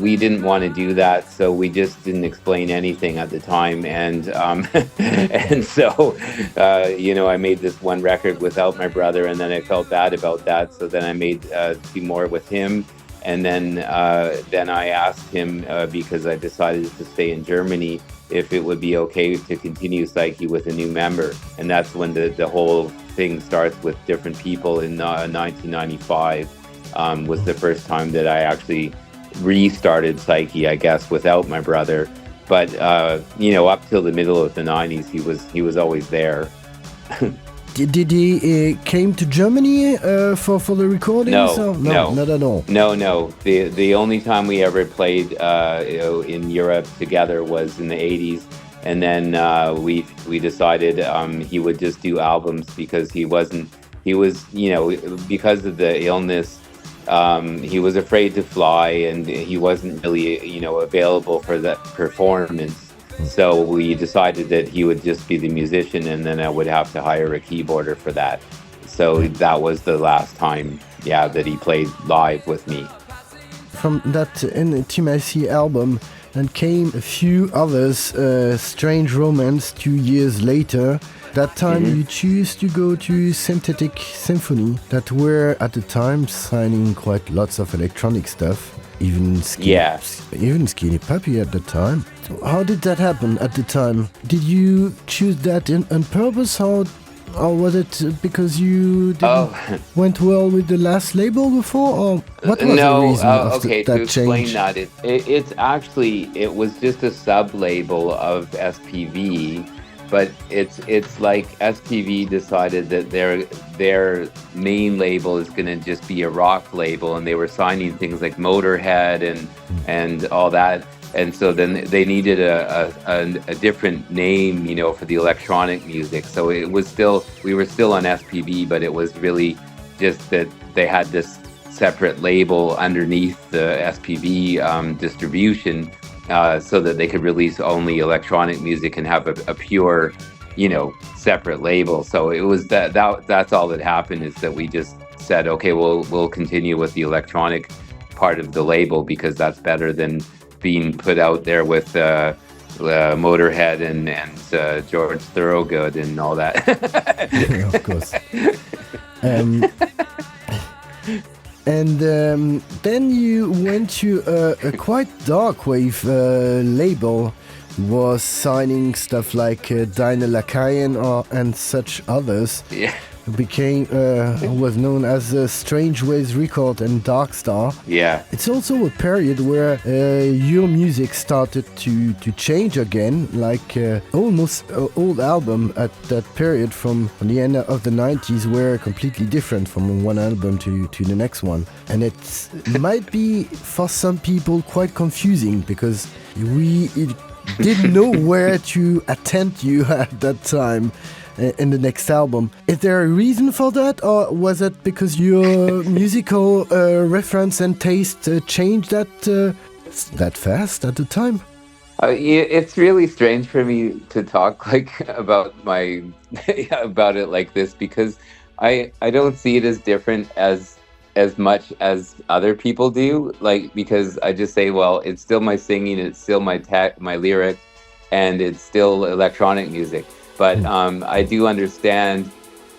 We didn't want to do that, so we just didn't explain anything at the time. And and so, I made this one record without my brother, and then I felt bad about that. So then I made two more with him. And then I asked him, because I decided to stay in Germany, if it would be okay to continue Psyche with a new member. And that's when the whole thing starts with different people. In 1995 was the first time that I actually restarted Psyche, I guess, without my brother. But, up till the middle of the 90s, he was always there. Did he came to Germany for the recording? No, not at all. No. The only time we ever played in Europe together was in the 80s, and then we decided he would just do albums, because because of the illness, he was afraid to fly, and he wasn't really available for that performance. So we decided that he would just be the musician, and then I would have to hire a keyboarder for that. So that was the last time, that he played live with me. From that Intimacy album, and came a few others, Strange Romance 2 years later. That time you choose to go to Synthetic Symphony, that were at the time signing quite lots of electronic stuff. Even Skinny Puppy at the time. So how did that happen at the time? Did you choose that on purpose, or was it because you didn't went well with the last label before, or what was the reason of that to explain change? that, it was just a sub-label of SPV. But it's like SPV decided that their main label is going to just be a rock label, and they were signing things like Motorhead and all that, and so then they needed a different name, for the electronic music. So we were still on SPV, but it was really just that they had this separate label underneath the SPV distribution. So that they could release only electronic music and have a pure, separate label. So it was that's all that happened, is that we just said, okay, we'll continue with the electronic part of the label, because that's better than being put out there with Motorhead and George Thorogood and all that. Yeah, of course. And then you went to a quite dark wave label, was signing stuff like Dinah Lakayan and such others. Yeah. Became was known as Strange Ways Record and Dark Star. Yeah. It's also a period where your music started to change again, like almost old album at that period from the end of the 90s were completely different from one album to the next one. And it might be for some people quite confusing because we didn't know where to attend you at that time. In the next album. Is there a reason for that, or was it because your musical reference and taste changed that fast at the time? It's really strange for me to talk about about it like this because I don't see it as different as much as other people do. Because I just say, well, it's still my singing, it's still my lyrics, and it's still electronic music. But I do understand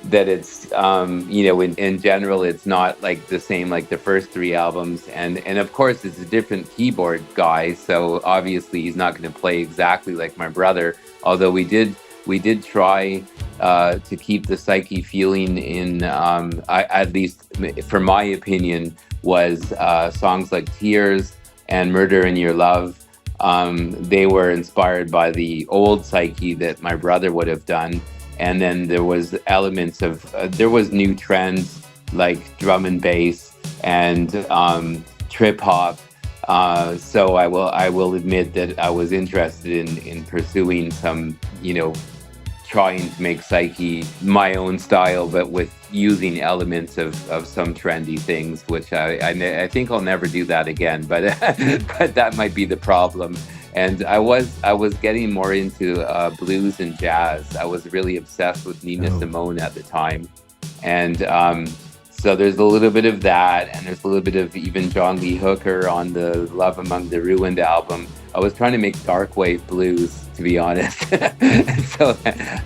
that it's, in general, it's not like the same like the first three albums. And of course, it's a different keyboard guy. So obviously, he's not going to play exactly like my brother. Although we did try to keep the Psyche feeling in, at least for my opinion, was songs like Tears and Murder in Your Love. They were inspired by the old Psyche that my brother would have done. And then there was elements of, there was new trends like drum and bass and trip hop. So I will admit that I was interested in pursuing some, trying to make Psyche my own style, but with using elements of some trendy things, which I think I'll never do that again. But but that might be the problem. And I was getting more into blues and jazz. I was really obsessed with Nina Simone at the time, and so there's a little bit of that, and there's a little bit of even John Lee Hooker on the Love Among the Ruined album. I was trying to make dark wave blues, to be honest. So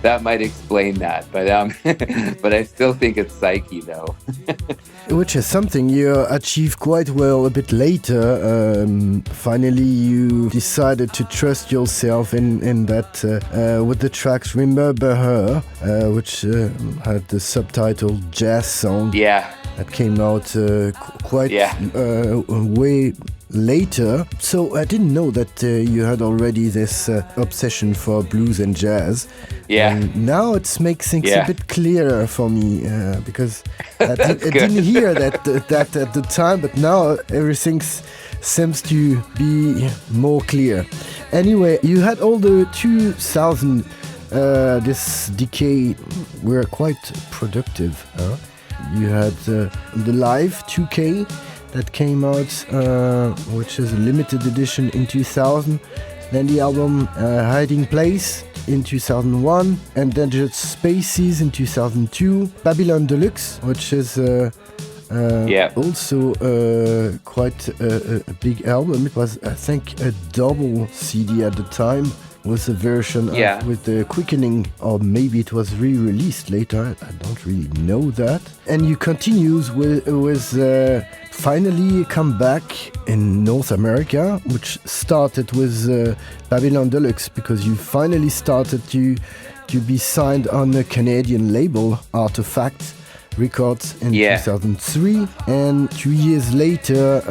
that might explain that. But I still think it's Psyche, though. Which is something you achieved quite well a bit later. Finally, you decided to trust yourself in that with the tracks Remember Her, which had the subtitle Jazz Song. Yeah. That came out quite way later. So I didn't know that you had already this obsession for blues and jazz. Yeah. And now it makes things a bit clearer for me because I didn't hear that at the time, but now everything seems to be more clear. Anyway, you had all the 2000 this decade were quite productive. You had the Live 2K that came out, which is a limited edition in 2000. Then the album Hiding Place in 2001, Endangered Spaces in 2002. Babylon Deluxe, which is also quite a big album. It was, I think, a double CD at the time. Was a version with the quickening, or maybe it was re-released later. I don't really know that. And you continues with finally come back in North America, which started with Babylon Deluxe, because you finally started to be signed on a Canadian label, Artifact Records, in 2003. And 2 years later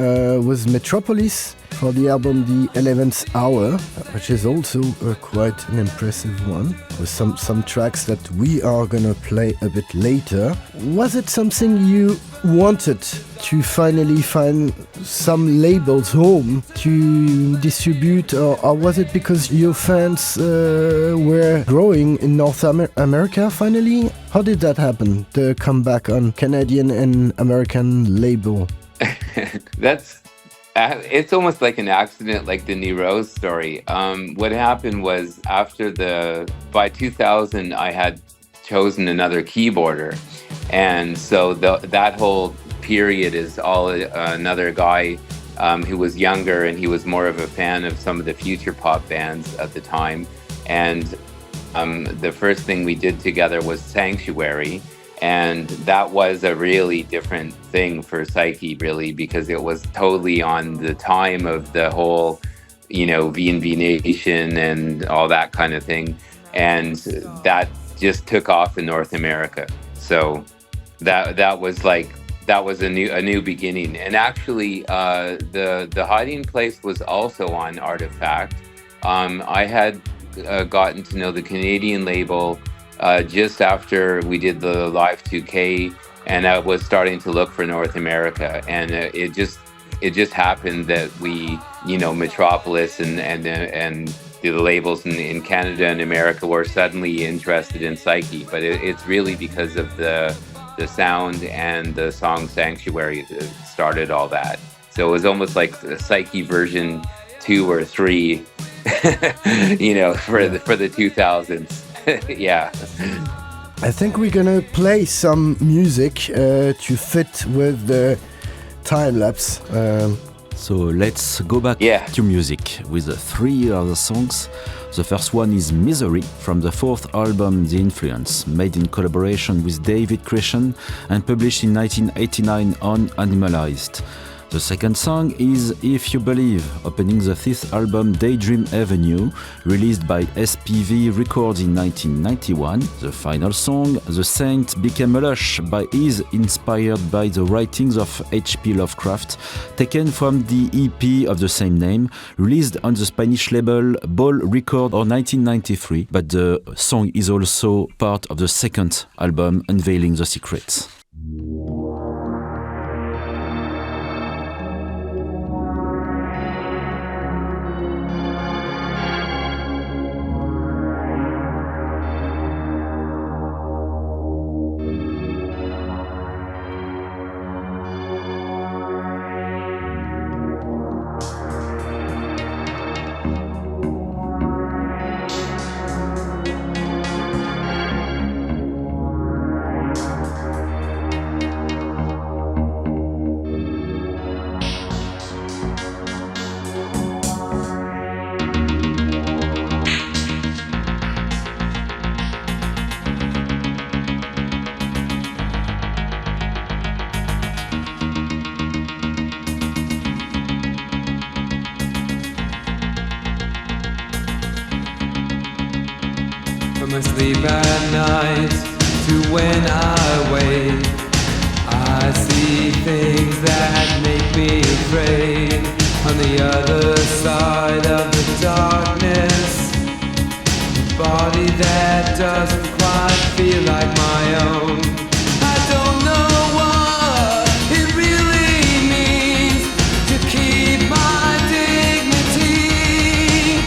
was Metropolis for the album The 11th Hour, which is also quite an impressive one, with some tracks that we are gonna play a bit later. Was it something you wanted to finally find some labels home to distribute, or was it because your fans were growing in North America finally? How did that happen, the comeback on Canadian and American label? It's almost like an accident, like the New Rose story. What happened was by 2000, I had chosen another keyboarder. And so that whole period is all another guy who was younger, and he was more of a fan of some of the future pop bands at the time. And the first thing we did together was Sanctuary. And that was a really different thing for Psyche, really, because it was totally on the time of the whole, V&V Nation and all that kind of thing. And that just took off in North America. So that was a new beginning. And actually, the Hiding Place was also on Artifact. I had gotten to know the Canadian label just after we did the Live 2K, and I was starting to look for North America, and it just happened that we, Metropolis and the labels in Canada and America were suddenly interested in Psyche, but it's really because of the sound and the song Sanctuary that started all that. So it was almost like the Psyche version 2 or 3, for the 2000s. Yeah. I think we're gonna play some music to fit with the time lapse. So let's go back to music with 3 other songs. The first one is Misery from the 4th album The Influence, made in collaboration with David Christian and published in 1989 on Animalized. The second song is If You Believe, opening the 5th album Daydream Avenue, released by SPV Records in 1991. The final song, The Saint Became a Lush, is inspired by the writings of H.P. Lovecraft, taken from the EP of the same name, released on the Spanish label Ball Record in 1993, but the song is also part of the second album, Unveiling the Secrets. From asleep at night to when I wake, I see things that make me afraid. On the other side of the darkness, a body that doesn't quite feel like my own. I don't know what it really means to keep my dignity.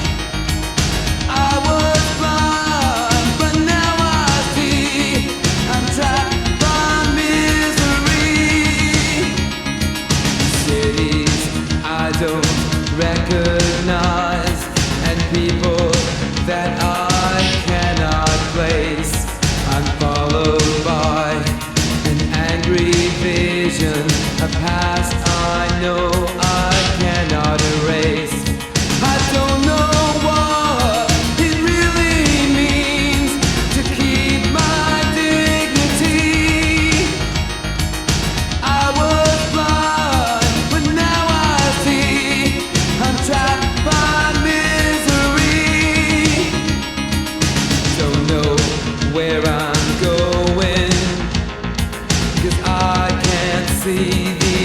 I was blind, but now I see I'm trapped by misery. Cities I don't recognize, and people that I cannot place. I'm followed by an angry vision, a past I know I cannot erase. I don't know what it really means to keep my dignity. I was blind, but now I see I'm trapped by misery. Don't know where I'm going, 'cause I can't see the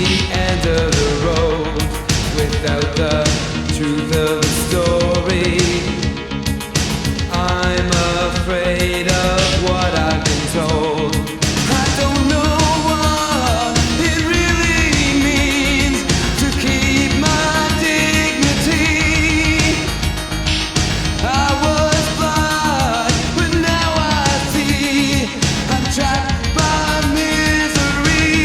end of the road without the truth of the story. I'm afraid of what I've been told. I don't know what it really means to keep my dignity. I was blind, but now I see I'm trapped by misery.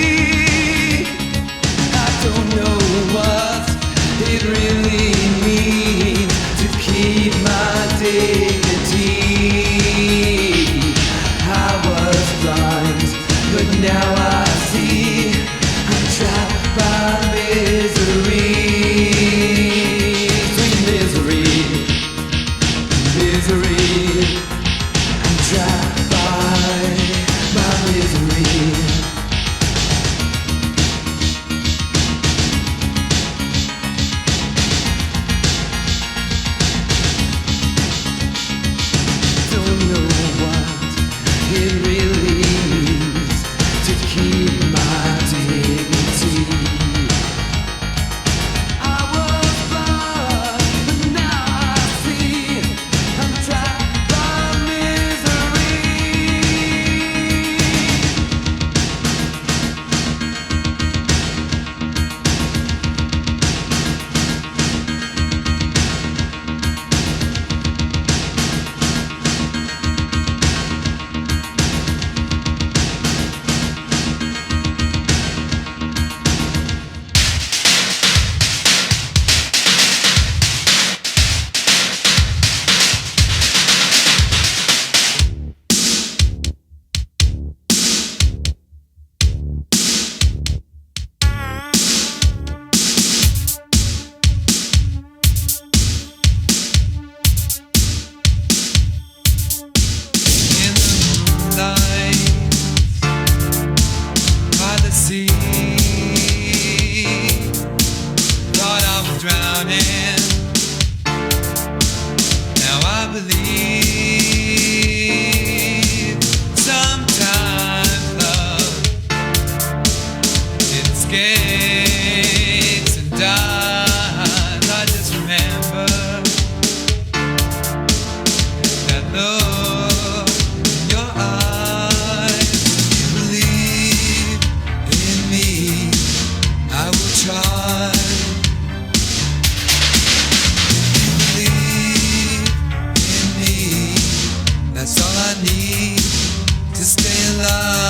need to stay alive.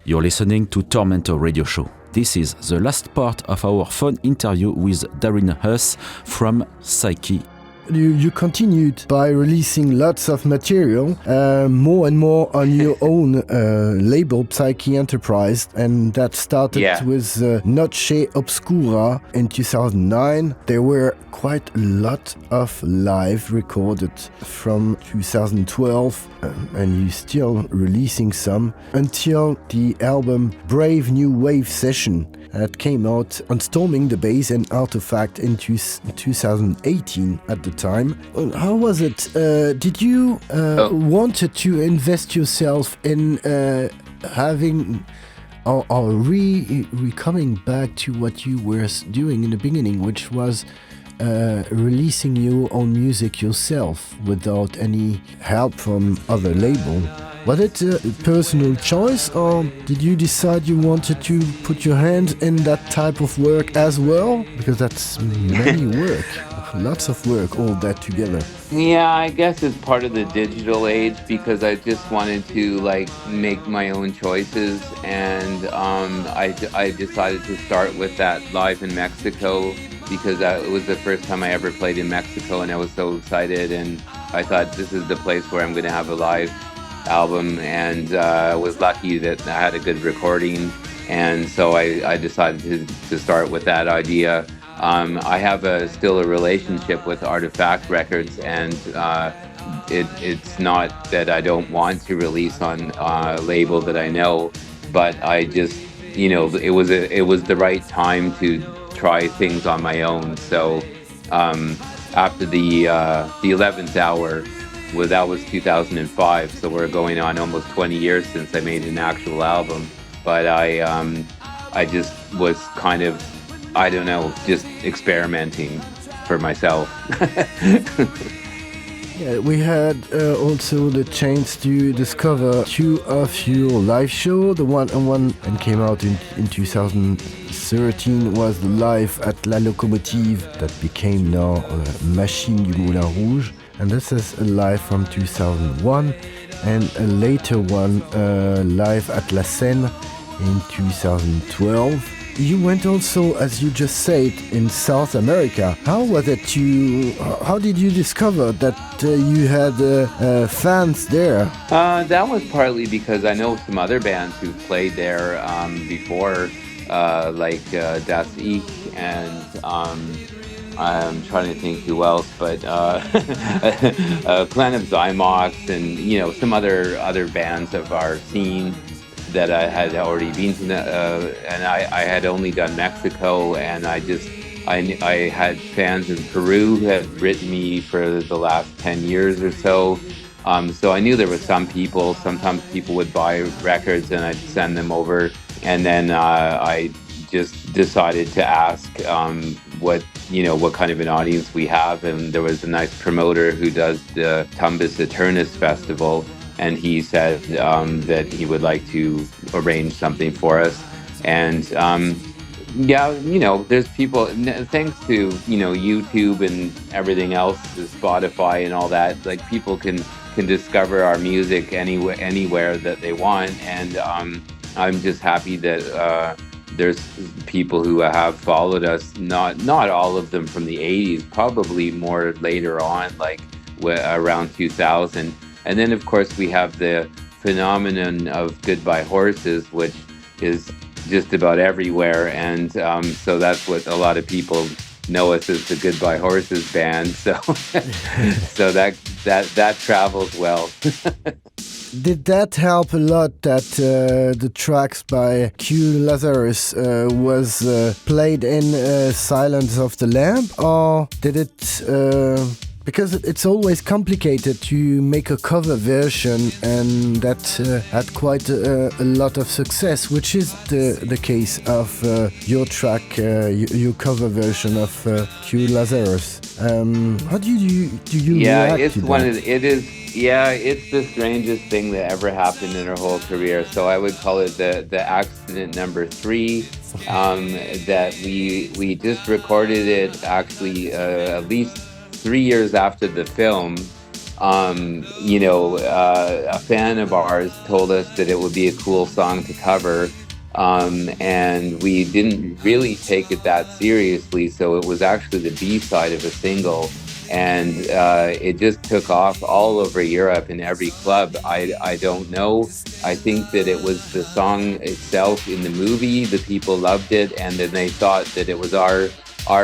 You're listening to Tormentor Radio Show. This is the last part of our fun interview with Darrin Huss from Psyche. You continued by releasing lots of material, more and more on your own label, Psyche Enterprise, and that started with Noche Obscura in 2009. There were quite a lot of live recorded from 2012, and you still releasing some until the album Brave New Wave Session that came out on Storming the Bass and Artifact in 2018 at the time. How was it? Did you wanted to invest yourself in having or coming back to what you were doing in the beginning, which was releasing your own music yourself without any help from other label? Was it a personal choice, or did you decide you wanted to put your hand in that type of work as well? Because that's many work, lots of work, all that together. Yeah, I guess it's part of the digital age, because I just wanted to make my own choices, and I decided to start with that live in Mexico, because it was the first time I ever played in Mexico, and I was so excited, and I thought this is the place where I'm going to have a live album, and I was lucky that I had a good recording, and so I decided to start with that idea. I have still a relationship with Artifact Records, and it's not that I don't want to release on a label that I know, but I just, it was the right time to try things on my own. So after the 11th Hour, well, that was 2005, so we're going on almost 20 years since I made an actual album. But I just was kind of, I don't know, just experimenting for myself. Yeah, we had also the chance to discover two of your live shows. The one and came out in 2013 was the live at La Locomotive that became now Machine du Moulin Rouge. And this is a live from 2001, and a later one live at La Seine in 2012. You went also, as you just said, in South America. How was it how did you discover that you had fans there? That was partly because I know some other bands who played there before, like Das Ich, and I'm trying to think who else, but Clan of Zymox, and some other bands of our scene that I had already been to, and I had only done Mexico, and I had fans in Peru who had written me for the last 10 years or so. So I knew there were some people. Sometimes people would buy records and I'd send them over, and then I just decided to ask what kind of an audience we have, and there was a nice promoter who does the Tumbas Eternus Festival, and he said that he would like to arrange something for us. And there's people, thanks to YouTube and everything else, Spotify and all that, people can discover our music anywhere that they want, and I'm just happy that there's people who have followed us, not all of them from the 80s, probably more later on, around 2000. And then, of course, we have the phenomenon of Goodbye Horses, which is just about everywhere. And so that's what a lot of people know us as the Goodbye Horses band. So so that travels well. Did that help a lot that the tracks by Q Lazarus was played in Silence of the Lamb, or did it... because it's always complicated to make a cover version, and that had quite a lot of success, which is the case of your track, your cover version of Q Lazarus. How do you react to that? It's the strangest thing that ever happened in her whole career. So I would call it the accident number 3. That we just recorded it actually at least 3 years after the film, a fan of ours told us that it would be a cool song to cover. And we didn't really take it that seriously. So it was actually the B-side of a single. And it just took off all over Europe in every club. I don't know. I think that it was the song itself in the movie. The people loved it. And then they thought that it was our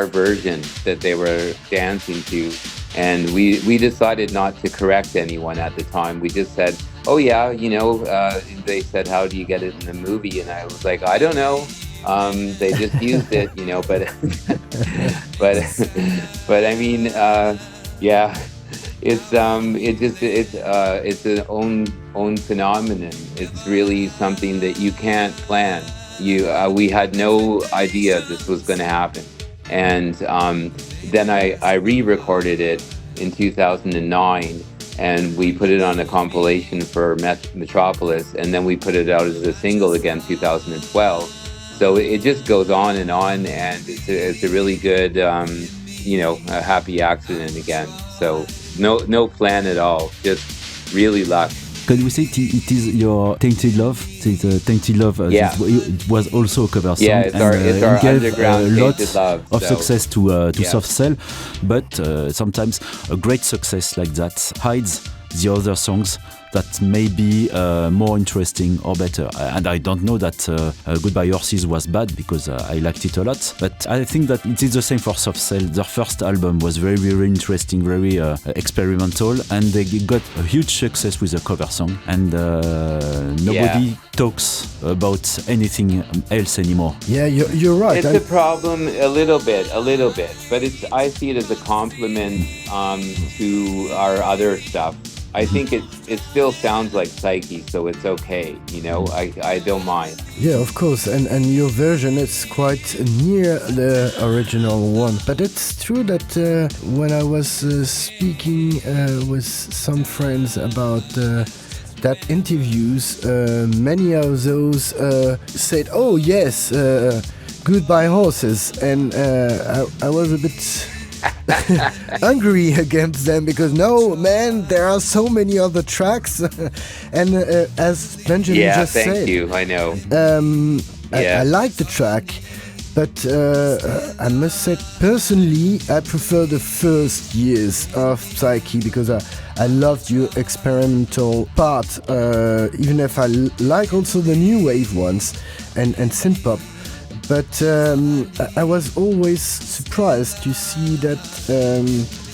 version that they were dancing to. And we decided not to correct anyone at the time. We just said, oh yeah, they said, how do you get it in the movie? And I was like, I don't know. They just used it, but but I mean, yeah, it's an own phenomenon. It's really something that you can't plan. We had no idea this was going to happen. And then I re-recorded it in 2009, and we put it on a compilation for Metropolis, and then we put it out as a single again 2012. So it just goes on, and it's a really good, a happy accident again. So no plan at all, just really luck. Can we say it is your Tainted Love? Tainted Love, yeah. It was also a cover song. Yeah, it's our underground Tainted Love. Of success to Soft Cell, but sometimes a great success like that hides the other songs that may be more interesting or better. And I don't know that Goodbye Horses was bad, because I liked it a lot. But I think that it is the same for Soft Cell. Their first album was very, very interesting, very experimental, and they got a huge success with a cover song. And nobody talks about anything else anymore. Yeah, you're right. It's a problem a little bit, but I see it as a compliment to our other stuff. I think it still sounds like Psyche, so it's okay, I don't mind. Yeah, of course, and your version is quite near the original one. But it's true that when I was speaking with some friends about that interviews, many of those said, oh yes, Goodbye Horses, and I was a bit angry against them, because no, man, there are so many other tracks. And as Benjamin just said, thank you, I know. I like the track, but I must say, personally, I prefer the first years of Psyche, because I loved your experimental part, even if I like also the new wave ones and synth-pop. But I was always surprised to see that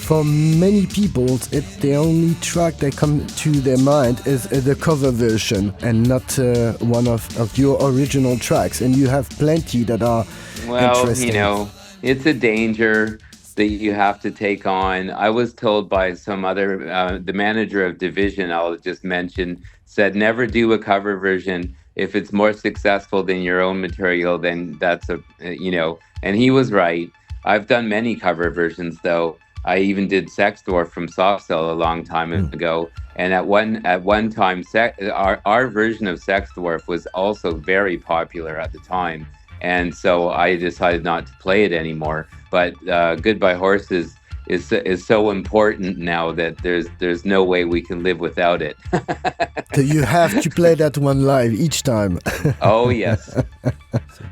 for many people, the only track that comes to their mind is the cover version, and not one of your original tracks. And you have plenty that are interesting. It's a danger that you have to take on. I was told by some other, the manager of Division, I'll just mention, said never do a cover version. If it's more successful than your own material, then that's and he was right. I've done many cover versions, though. I even did Sex Dwarf from Soft Cell a long time ago. And at one time, our version of Sex Dwarf was also very popular at the time. And so I decided not to play it anymore. But Goodbye Horses is so important now that there's no way we can live without it. So you have to play that one live each time. Oh yes,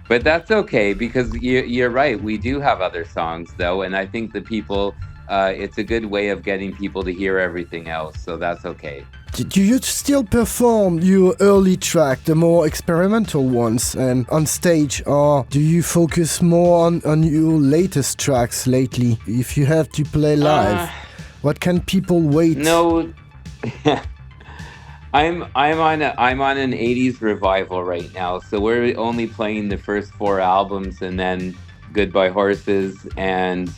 but that's okay, because you're right. We do have other songs though, and I think the people, it's a good way of getting people to hear everything else. So that's okay. Do you still perform your early track, the more experimental ones, and on stage, or do you focus more on your latest tracks lately? If you have to play live, what can people wait? No, I'm on an 80s revival right now, so we're only playing the first 4 albums, and then Goodbye Horses, and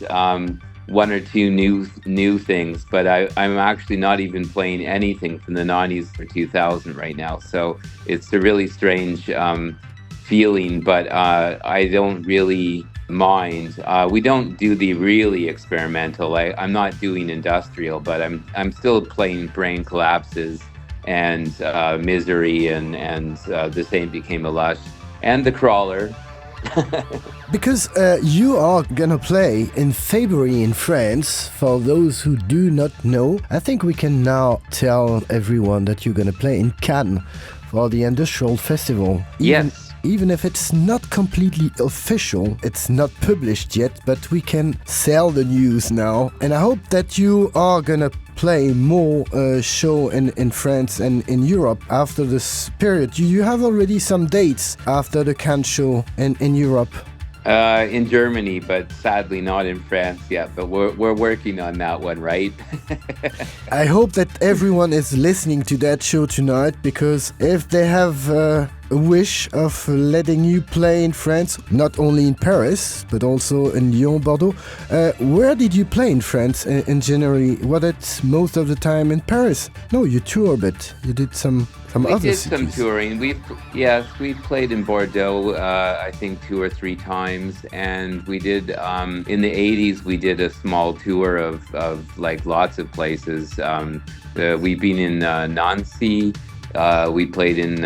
one or two new things, but I'm actually not even playing anything from the 90s or 2000 right now. So it's a really strange feeling, but I don't really mind. We don't do the really experimental. I'm not doing industrial, but I'm still playing Brain Collapses and Misery and The Saint Became a Lush and The Crawler. Because you are gonna play in February in France. For those who do not know, I think we can now tell everyone that you're gonna play in Cannes for the Industrial Festival. Yes. Even if it's not completely official, it's not published yet, but we can sell the news now. And I hope that you are gonna play more show in France and in Europe after this period. You have already some dates after the Cannes show in Europe. In Germany, but sadly not in France yet. But we're working on that one, right? I hope that everyone is listening to that show tonight, because if they have a wish of letting you play in France, not only in Paris, but also in Lyon, Bordeaux. Where did you play in France in January? Was it most of the time in Paris? No, you tour, but you did some we other did cities. some touring. We played in Bordeaux, I think 2 or 3 times, and we did in the 80s. We did a small tour of like lots of places. We've been in Nancy. We played in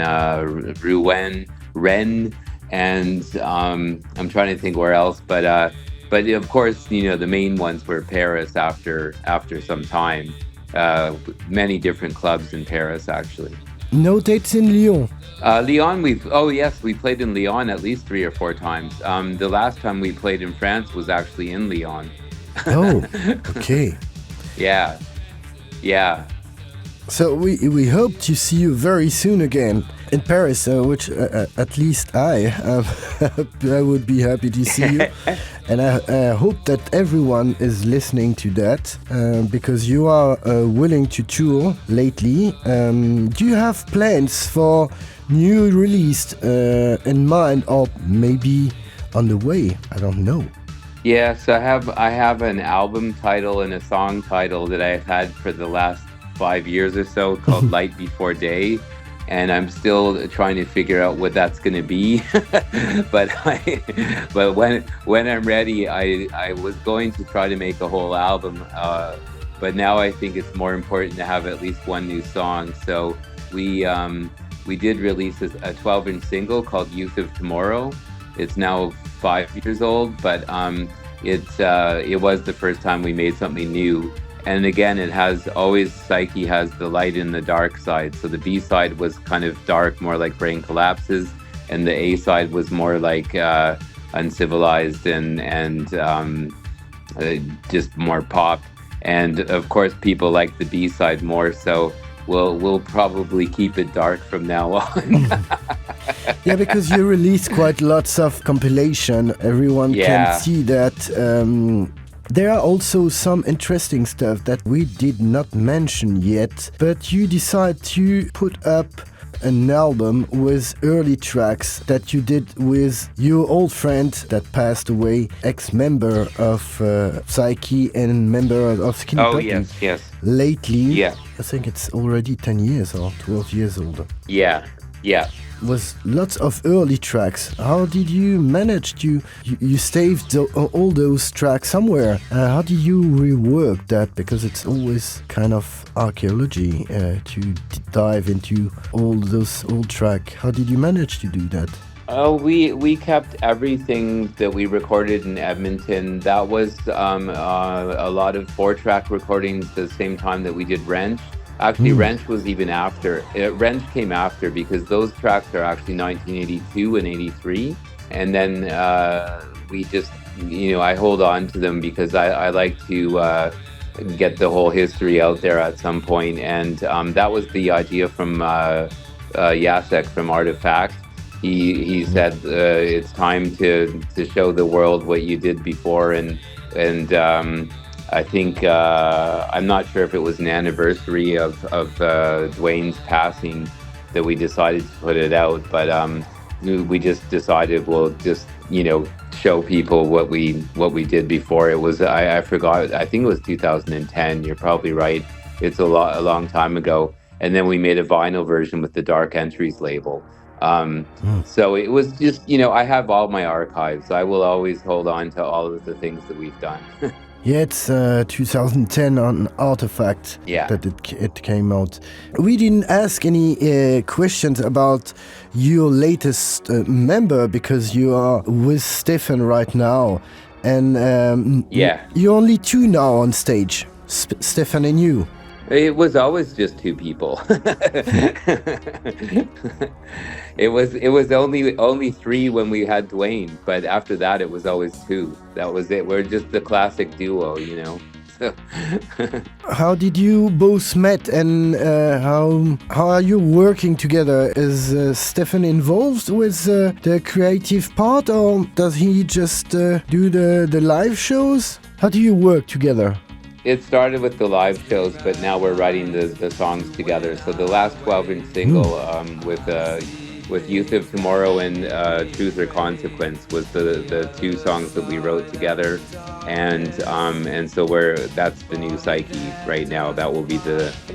Rouen, Rennes, and I'm trying to think where else. But of course, the main ones were Paris after some time. Many different clubs in Paris, actually. No dates in Lyon. Lyon, we played in Lyon at least 3 or 4 times. The last time we played in France was actually in Lyon. Oh, okay. Yeah. So we hope to see you very soon again in Paris, which at least I would be happy to see you. And I hope that everyone is listening to that, because you are willing to tour lately. Do you have plans for new release in mind, or maybe on the way? I don't know. Yes, I have an album title and a song title that I've had for the last 5 years or so, called Light Before Day, and I'm still trying to figure out what that's going to be. but when I'm ready, I was going to try to make a whole album, but now I think it's more important to have at least one new song. So we did release a 12-inch single called Youth of Tomorrow. It's now 5 years old, but it was the first time we made something new. And again, Psyche has the light and the dark side. So the B side was kind of dark, more like Brain Collapses, and the A side was more like Uncivilized and just more pop. And of course, people like the B side more, so we'll probably keep it dark from now on. Yeah, because you released quite lots of compilation. Everyone can see that. There are also some interesting stuff that we did not mention yet, but you decide to put up an album with early tracks that you did with your old friend that passed away, ex-member of Psyche and member of Skinny Puppy. Yes. Lately, I think it's already 10 years or 12 years older. Yeah. Was lots of early tracks. How did you manage to you saved all those tracks somewhere? How did you rework that? Because it's always kind of archaeology to dive into all those old tracks. How did you manage to do that? We kept everything that we recorded in Edmonton. That was a lot of 4-track recordings the same time that we did Wrench. Actually, Wrench was even after. Wrench came after, because those tracks are actually 1982 and 83. And then we just, I hold on to them because I like to get the whole history out there at some point. And that was the idea from Jacek from Artifact. He said it's time to show the world what you did before, and I think I'm not sure if it was an anniversary of Dwayne's passing that we decided to put it out, but we just decided we'll just show people what we did before. It was I forgot, I think it was 2010. You're probably right. It's a long time ago. And then we made a vinyl version with the Dark Entries label. So it was just, I have all my archives. I will always hold on to all of the things that we've done. Yeah, it's 2010 on Artifact that it came out. We didn't ask any questions about your latest member because you are with Stephen right now. And you're only two now on stage, Stephen and you. It was always just two people. It was only three when we had Dwayne, but after that it was always two. That was it. We're just the classic duo, you know. So how did you both met, and how are you working together? Is Stephen involved with the creative part, or does he just do the live shows? How do you work together? It started with the live shows, but now we're writing the songs together. So the last 12-inch single with Youth of Tomorrow and Truth or Consequence was the two songs that we wrote together, and so that's the new Psyche right now. That will be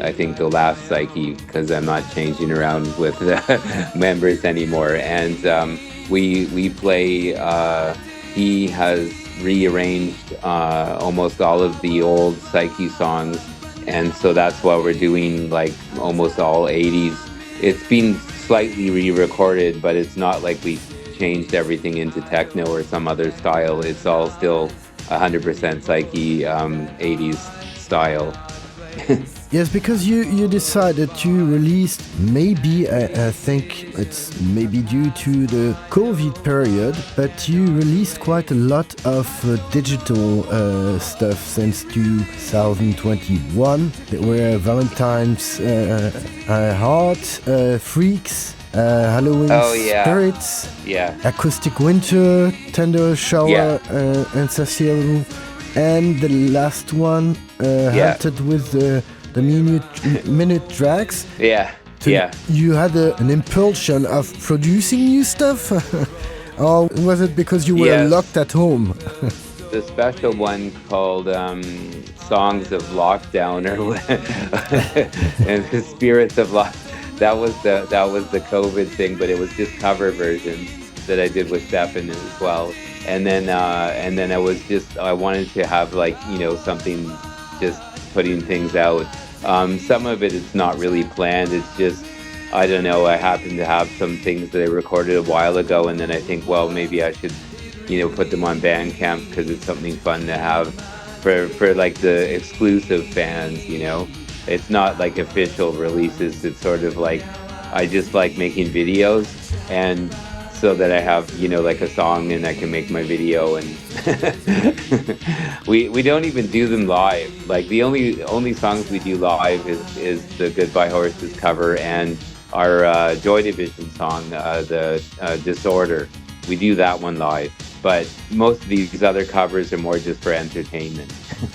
I think the last Psyche, because I'm not changing around with the members anymore. And we play. He has rearranged almost all of the old Psyche songs, and so that's why we're doing like almost all 80s. It's been slightly re-recorded, but it's not like we changed everything into techno or some other style. It's all still 100% Psyche 80s style. Yes, because you decided to release, maybe, I think it's maybe due to the COVID period, but you released quite a lot of digital stuff since 2021. There were Valentine's Heart, Freaks, Halloween Spirits, Acoustic Winter, Tender Shower, and Cecile. And the last one, Hunted with the minute tracks. So you had an impulsion of producing new stuff? Or was it because you were locked at home? The special one called Songs of Lockdown and the Spirits of Lockdown. That was the COVID thing, but it was just cover versions that I did with Stephen as well. And then I wanted to have something, just putting things out. Some of it is not really planned. It's just, I don't know, I happen to have some things that I recorded a while ago, and then I think, well, maybe I should, put them on Bandcamp because it's something fun to have for like the exclusive fans, It's not like official releases. It's sort of like, I just like making videos, and so that I have, like a song and I can make my video. And we don't even do them live. Like the only songs we do live is the Goodbye Horses cover and our Joy Division song, the Disorder. We do that one live. But most of these other covers are more just for entertainment.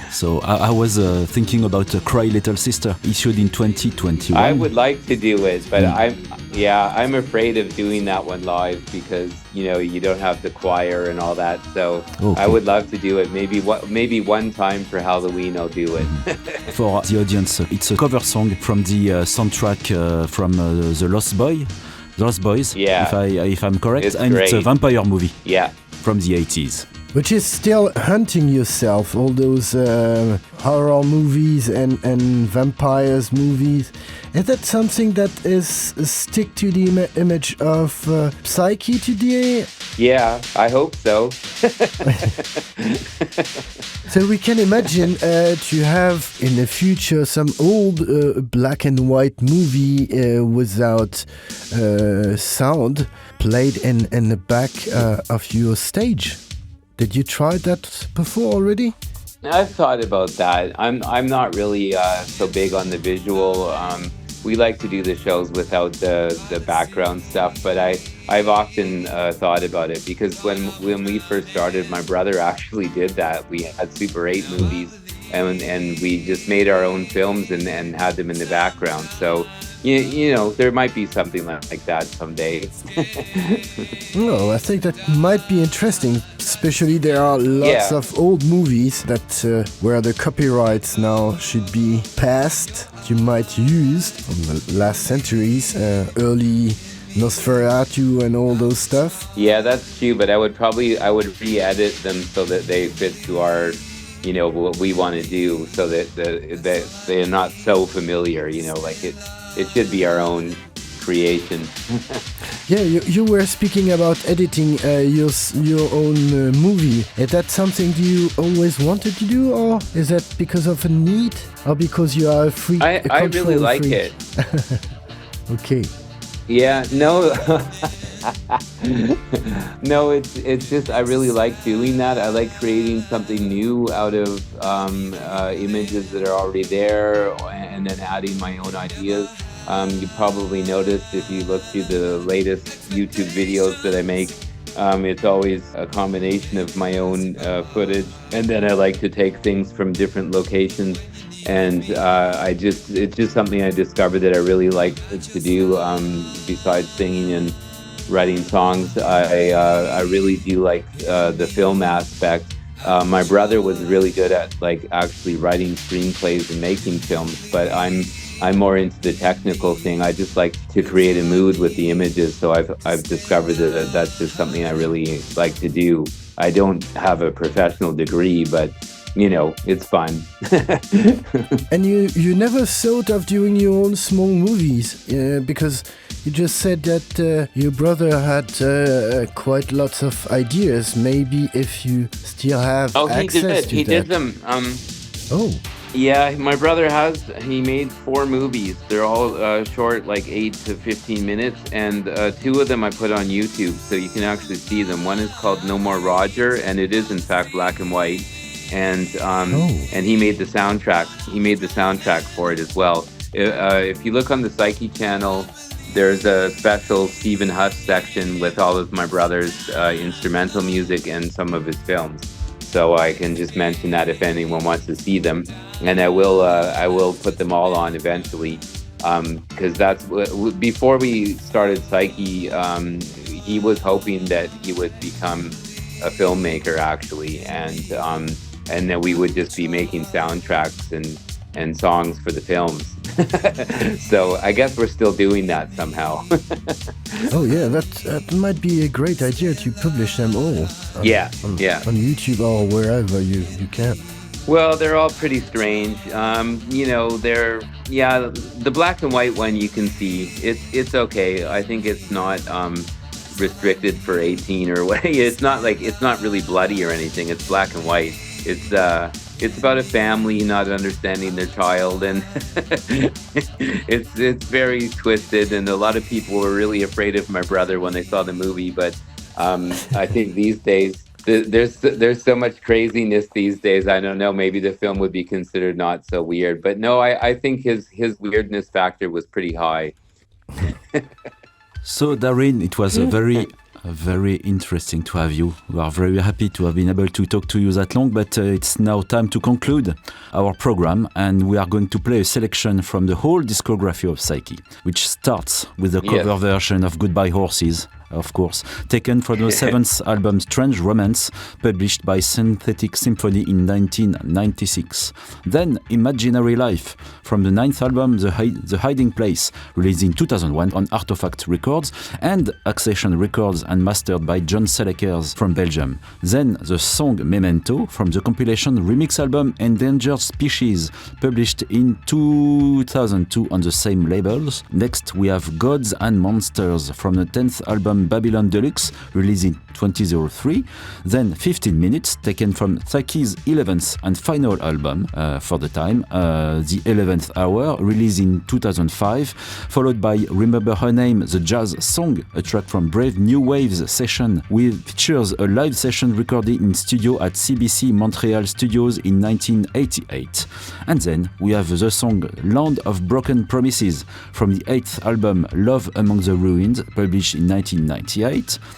So I was thinking about Cry Little Sister, issued in 2021. I would like to do it, but I'm afraid of doing that one live because you don't have the choir and all that. So I would love to do it. Maybe one time for Halloween I'll do it. For the audience, it's a cover song from the soundtrack from The Lost Boys. If I'm correct, it's and great. It's a vampire movie. From the 80s. Which is still hunting yourself, all those horror movies and vampires movies. Is that something that is stick to the image of Psyche today? Yeah, I hope so. So we can imagine to have in the future some old black and white movie without sound played in the back of your stage. Did you try that before already? I've thought about that. I'm not really so big on the visual. We like to do the shows without the background stuff, but I've often thought about it because when we first started, my brother actually did that. We had Super 8 movies and we just made our own films and had them in the background. So there might be something like that someday. No, I think that might be interesting. Especially there are lots of old movies that where the copyrights now should be passed. You might use from the last centuries, early Nosferatu and all those stuff. Yeah, that's true. But I would re-edit them so that they fit to our what we want to do, so that they're not so familiar. Like it should be our own creation. Yeah, you were speaking about editing your own movie. Is that something you always wanted to do, or is that because of a need, or because you are a freak? I really like it. Okay. Yeah, no. No, it's just I really like doing that. I like creating something new out of images that are already there, and then adding my own ideas. You probably noticed if you look through the latest YouTube videos that I make, it's always a combination of my own footage, and then I like to take things from different locations. And it's just something I discovered that I really like to do. Besides singing and writing songs, I really do like the film aspect. My brother was really good at actually writing screenplays and making films, but I'm more into the technical thing. I just like to create a mood with the images. So I've discovered that that's just something I really like to do. I don't have a professional degree, but it's fun. And you never thought of doing your own small movies, because you just said that your brother had quite lots of ideas. Maybe if you still have access to he that. did them. Oh. Yeah, my brother he made 4 movies. They're all short, like 8 to 15 minutes, and 2 of them I put on YouTube, so you can actually see them. One is called No More Roger, and it is in fact black and white. And and he made the soundtrack. He made the soundtrack for it as well. If you look on the Psyche channel, there's a special Stephen Huss section with all of my brother's instrumental music and some of his films. So I can just mention that if anyone wants to see them, and I will put them all on eventually, because that's before we started Psyche. He was hoping that he would become a filmmaker actually, and then we would just be making soundtracks and songs for the films. So I guess we're still doing that somehow. Oh yeah, that might be a great idea to publish them all. On YouTube or wherever you can. Well, they're all pretty strange. The black and white one you can see. It's okay. I think it's not restricted for 18 or what. It's not really bloody or anything. It's black and white. It's about a family not understanding their child, and it's very twisted. And a lot of people were really afraid of my brother when they saw the movie. But I think these days there's so much craziness these days. I don't know. Maybe the film would be considered not so weird. But no, I think his weirdness factor was pretty high. So, Darrin, it was very interesting to have you. We are very happy to have been able to talk to you that long, but it's now time to conclude our program, and we are going to play a selection from the whole discography of Psyche, which starts with the cover version of Goodbye Horses, of course, taken from the 7th album Strange Romance, published by Synthetic Symphony in 1996. Then Imaginary Life, from the 9th album The Hiding Place, released in 2001 on Artifact Records and Accession Records and mastered by John Selekers from Belgium. Then the song Memento, from the compilation remix album Endangered Species, published in 2002 on the same labels. Next we have Gods and Monsters, from the 10th album Babylon Deluxe, released in 2003. Then 15 Minutes, taken from Psyche's 11th and final album for the time, The 11th Hour, released in 2005, followed by Remember Her Name, the jazz song, a track from Brave New Waves session, which features a live session recorded in studio at CBC Montreal Studios in 1988. And then we have the song Land of Broken Promises, from the 8th album Love Among the Ruins, published in 1998.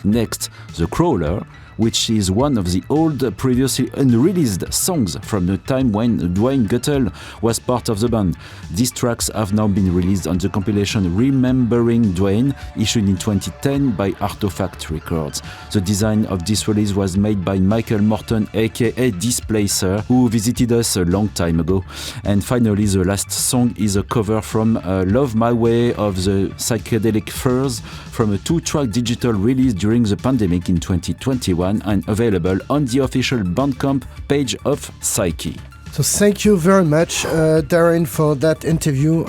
Next, The Crawler, which is one of the old, previously unreleased songs from the time when Dwayne Goettel was part of the band. These tracks have now been released on the compilation Remembering Dwayne, issued in 2010 by Artifact Records. The design of this release was made by Michael Morton, aka Displacer, who visited us a long time ago. And finally, the last song is a cover from Love My Way of the Psychedelic Furs, from a 2-track digital release during the pandemic in 2021. one and available on the official Bandcamp page of Psyche. So thank you very much, Darrin, for that interview.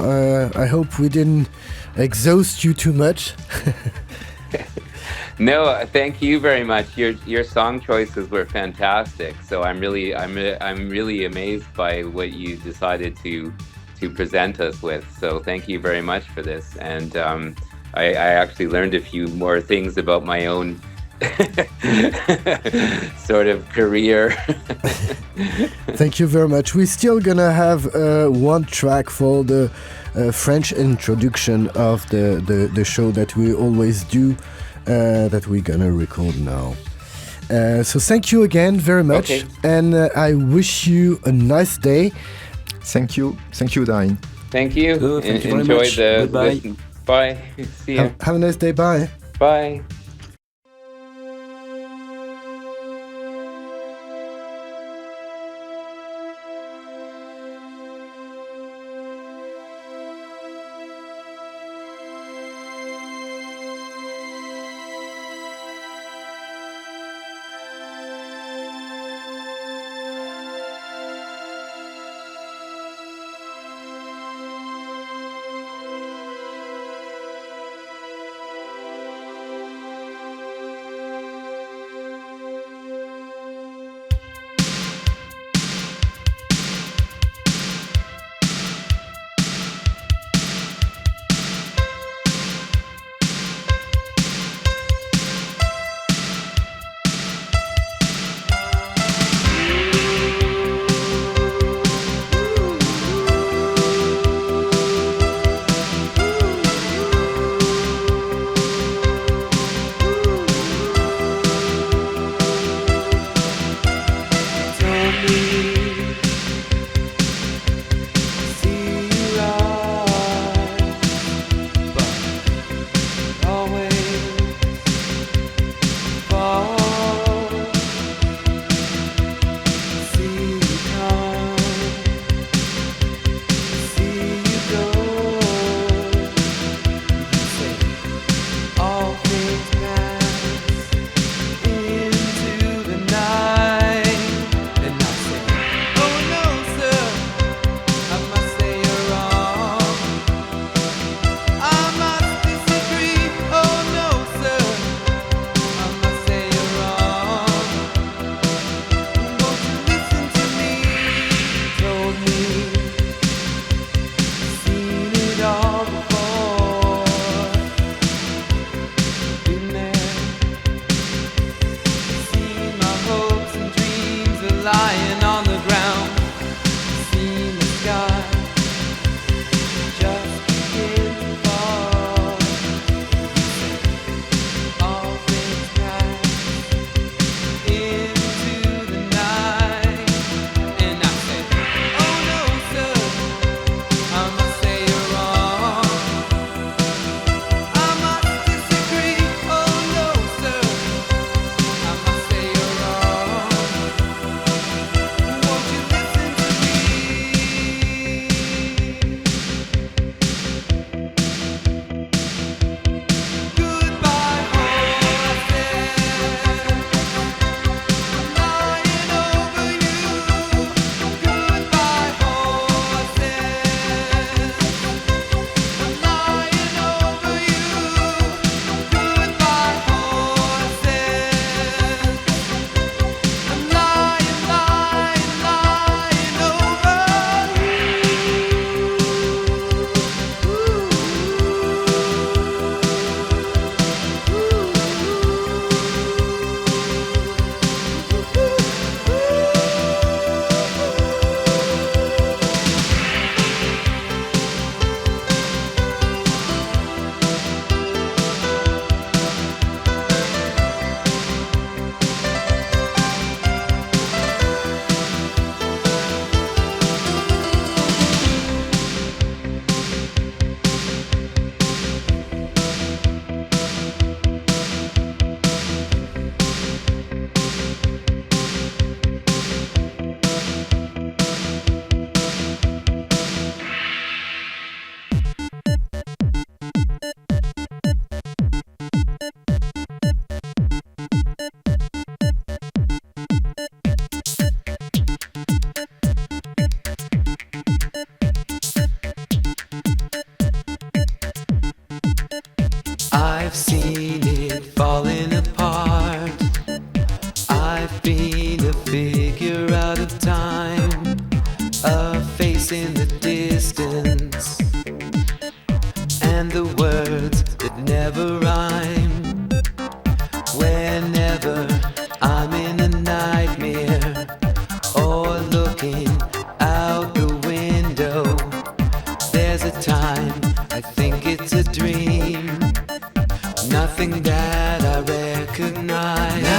I hope we didn't exhaust you too much. No, thank you very much. Your song choices were fantastic. So I'm really amazed by what you decided to present us with. So thank you very much for this. And I actually learned a few more things about my own sort of career. Thank you very much. We're still gonna have one track for the French introduction of the show that we always do, that we're gonna record now. So thank you again very much, okay. And I wish you a nice day. Thank you, Darrin. Thank you. Oh, thank you very Enjoy much. the Goodbye. listen. Bye. See you. Have a nice day. Bye. Bye.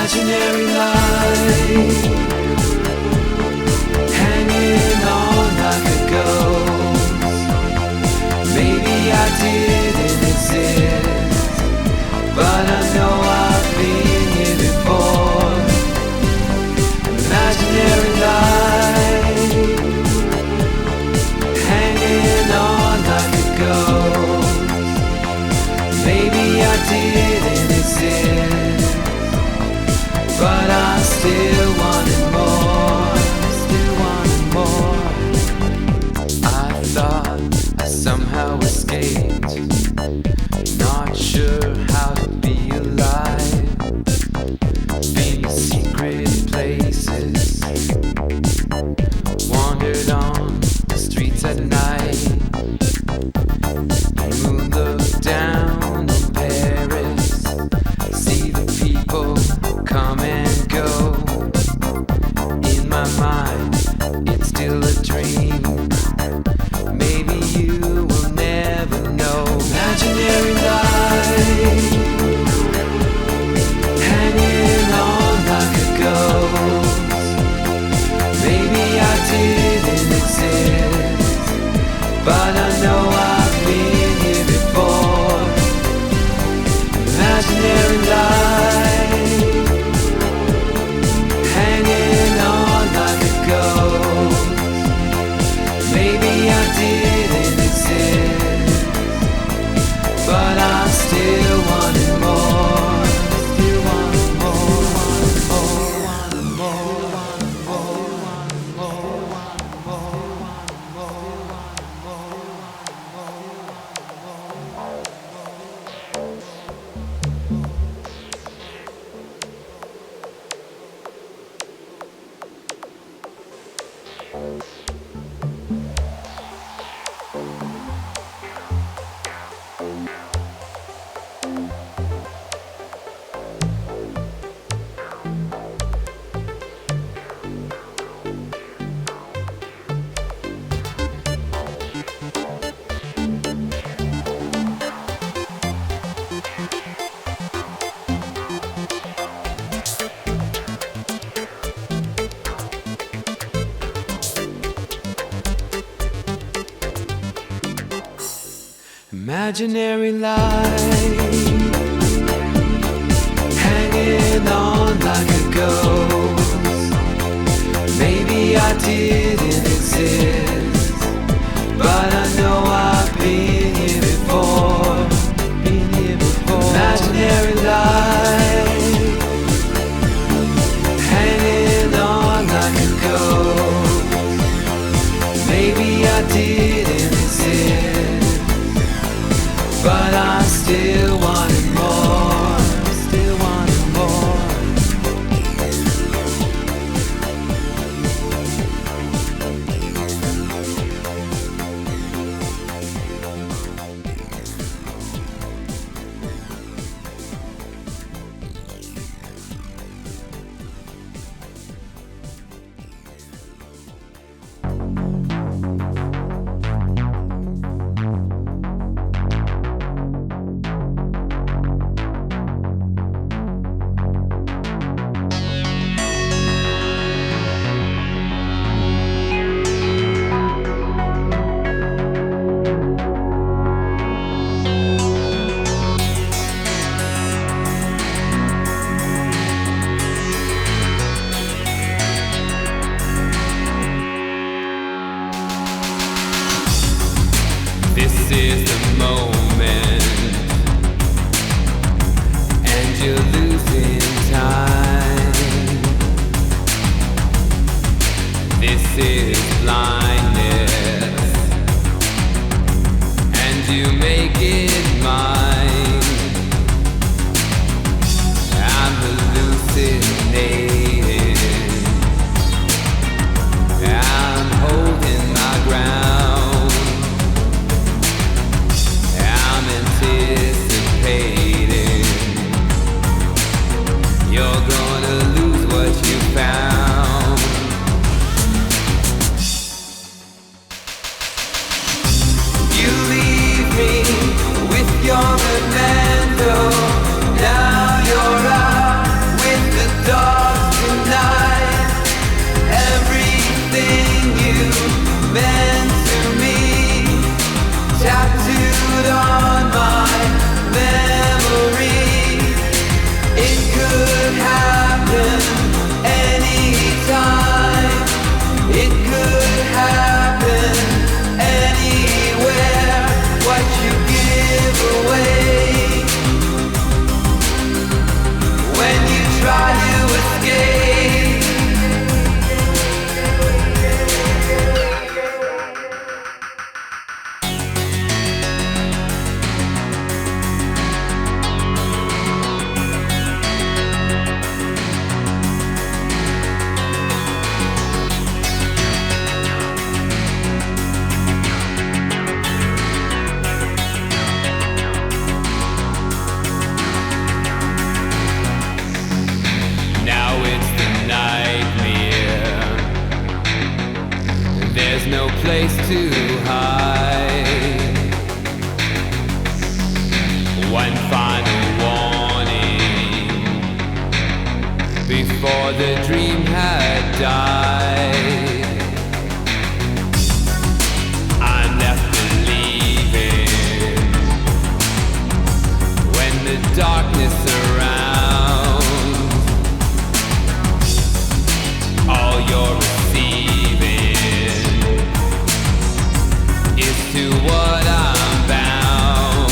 imaginary light hanging on like a ghost. Maybe I didn't exist, but I know I've been here before. Imaginary light hanging on like a ghost. Maybe I didn't exist, but I still wanted more, still wanted more. I thought I somehow escaped, not sure how to be alive. Been to secret places, wandered on the streets at night. Moon looked down on Paris, see the people come and go. In my mind, it's still a dream. Maybe you will never know. Imaginary light hanging on like a ghost. Maybe I didn't exist, but I know I've been here before. Imaginary light hanging on like a ghost. Maybe I didn't exist, but I still wanted more, still wanted more, wanted more, wanted more, wanted more, wanted more, imaginary light hanging on like a ghost. Maybe I didn't exist, but I know I've been here before, been here before. Imaginary light hanging on like a ghost. Maybe I didn't exist, but I still wanted more, still wanted more. This is the moment, and you're losing time. This is blindness, and you make it mine. I'm hallucinating, I'm holding my ground. dark tonight. Everything you meant to me, tattooed on my memory. It could happen anytime. It could happen anywhere. What you give away when you try to escape. No place to hide. One final warning before the dream had died. I'm left believing when the darkness surrounds, all you're to what I'm bound.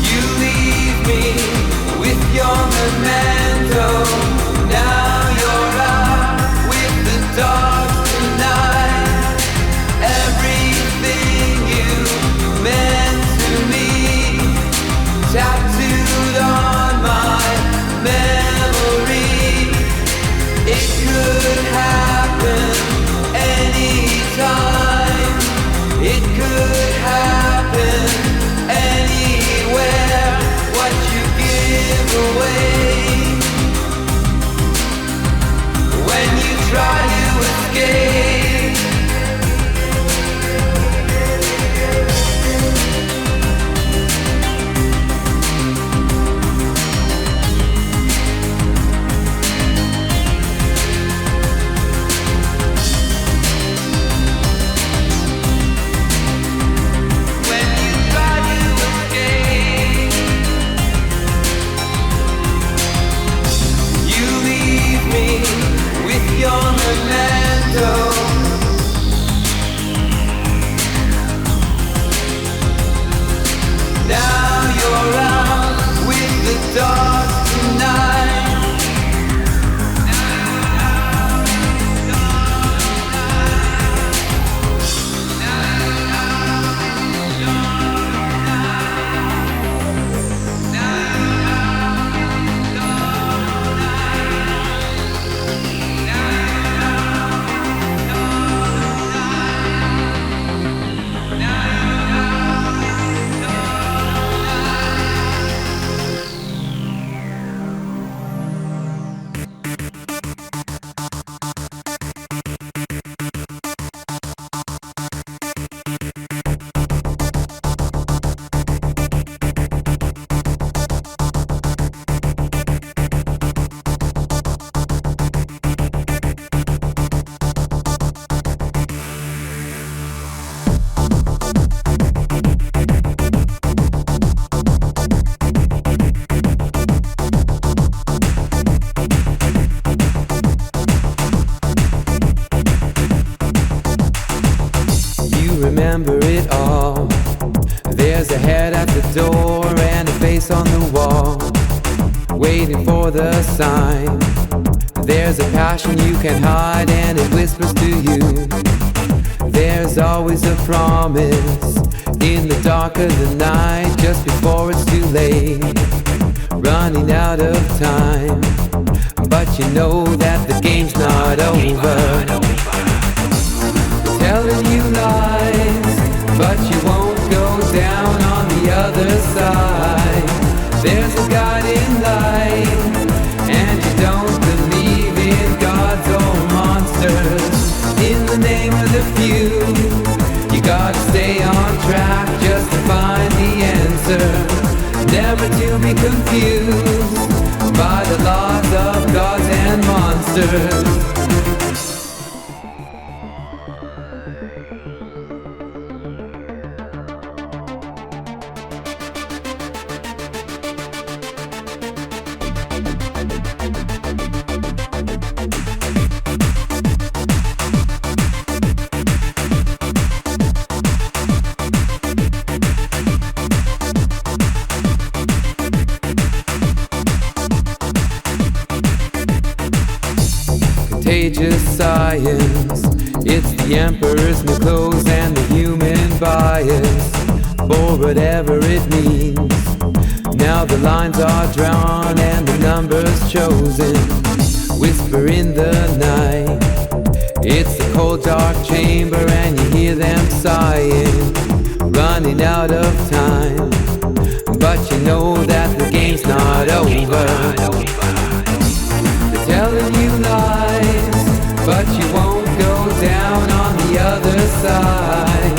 You leave me with your memento. Now you're out with the dark tonight. Everything you meant to me, tattooed on my memory. It could happen anytime. It could happen anywhere. What you give away when you try to escape. Your memento. Now you're out with the dark tonight. Remember it all. There's a head at the door and a face on the wall, waiting for the sign. There's a passion you can't hide and it whispers to you. There's always a promise in the dark of the night, just before it's too late, running out of time. But you know that the game's not over. Telling you lies, but you won't go down on the other side. There's a guiding light, and you don't believe in God's own monsters. In the name of the few, you gotta stay on track just to find the answer. Never to be confused by monsters. Contagious science, it's the emperor's new clothes and the human bias, for whatever it means. Now the lines are drawn and the numbers chosen. Whisper in the night, it's the cold dark chamber and you hear them sighing, running out of time, but you know that the game's not over. They're telling you lies, but you won't go down on the other side.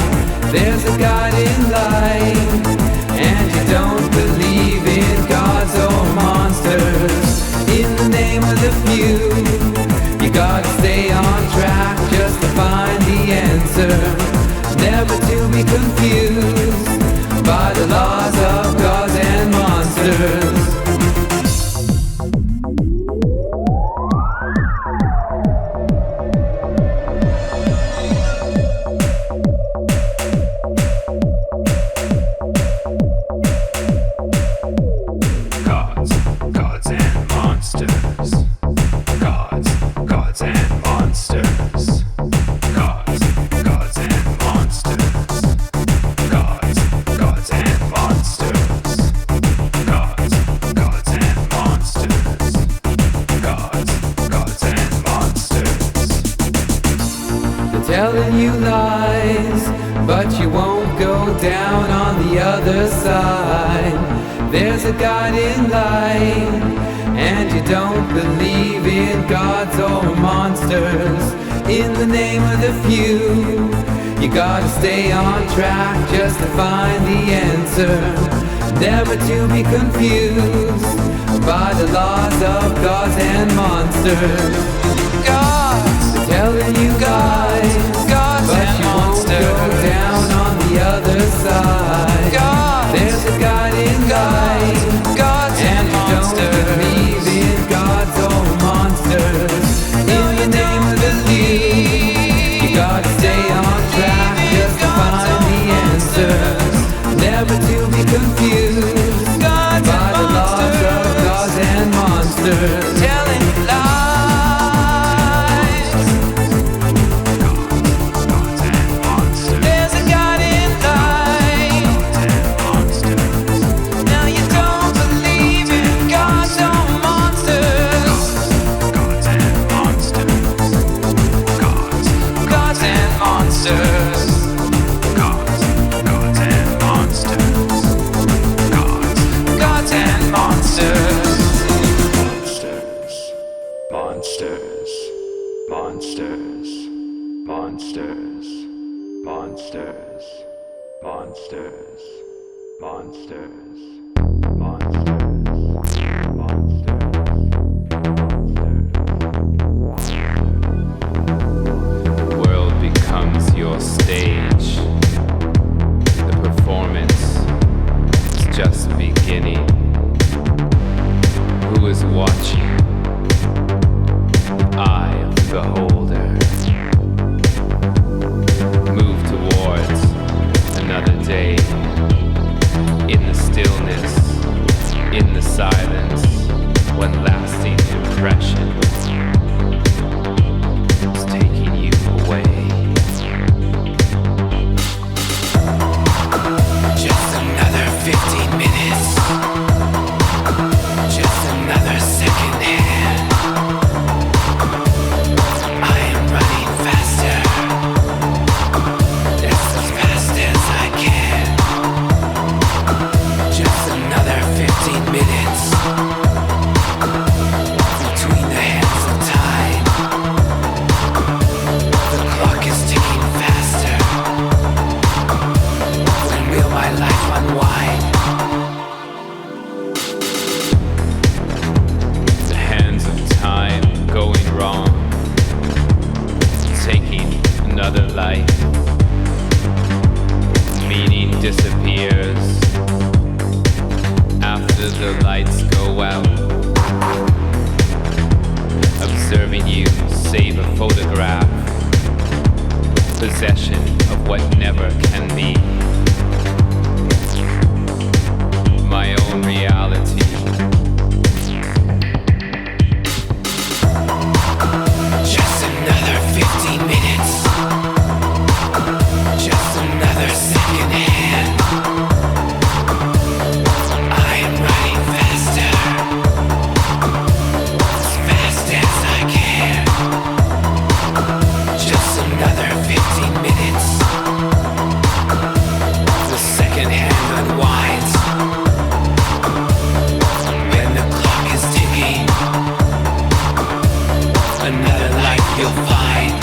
There's a guiding light, and you don't believe in gods or monsters. In the name of the few, you gotta stay on track just to find the answer. Never to be confused by the laws of gods and monsters. Telling you lies, but you won't go down on the other side. There's a guiding light, and you don't believe in gods or monsters. In the name of the few, you gotta stay on track just to find the answer. Never to be confused by the laws of gods and monsters. Gods, telling you guys, gods but and you monsters. Won't go down on the other side. Gods, there's a guiding light, gods and monsters. You don't believe in gods or monsters. In the name of the league, you gotta stay on track just to find the answers. Never to be confused by the laws of gods and monsters. Telling lies. Just another second. possession of what never can be. My own reality. Just another 15 minutes. Just another second hand. I am running faster. As fast as I can. Just another 15 minutes. The second hand unwinds. When the clock is ticking, another life you'll find.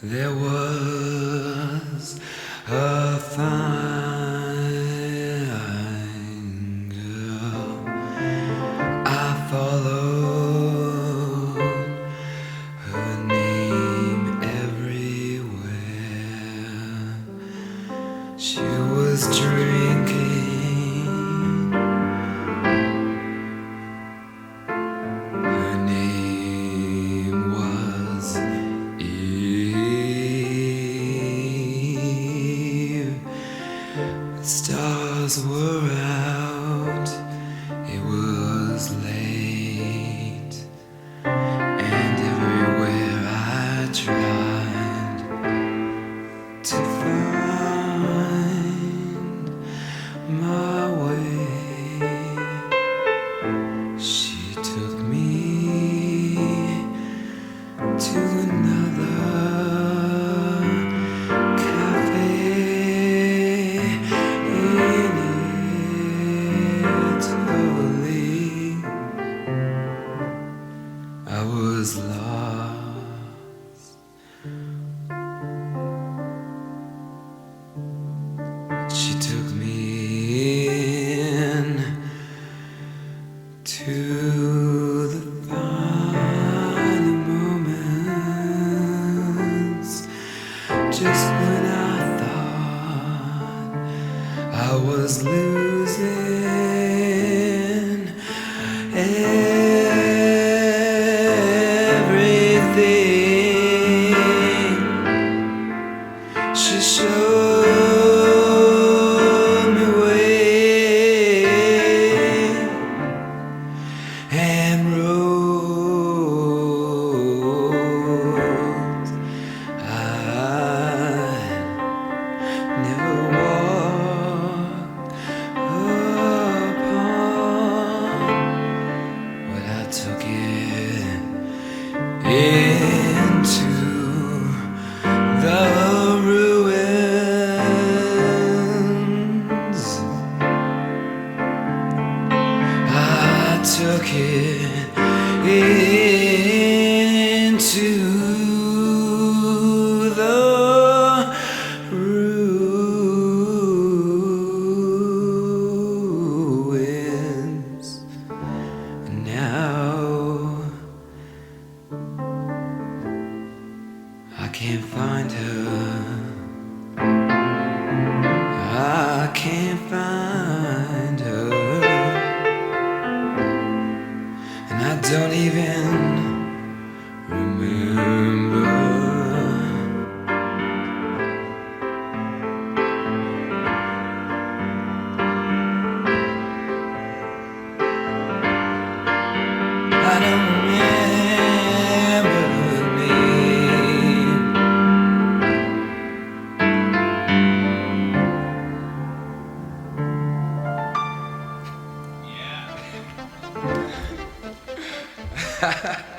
There was a fine girl I followed, her name everywhere. She was drinking, her name was stars were out, it was late, and everywhere I tried to find my way, she took me to another I was lost. She took me in to the final moments, just when I thought I was losing everything. She showed me way and roads I never walked. Oh. can't find her, and I don't even remember. I don't remember her name. Yeah.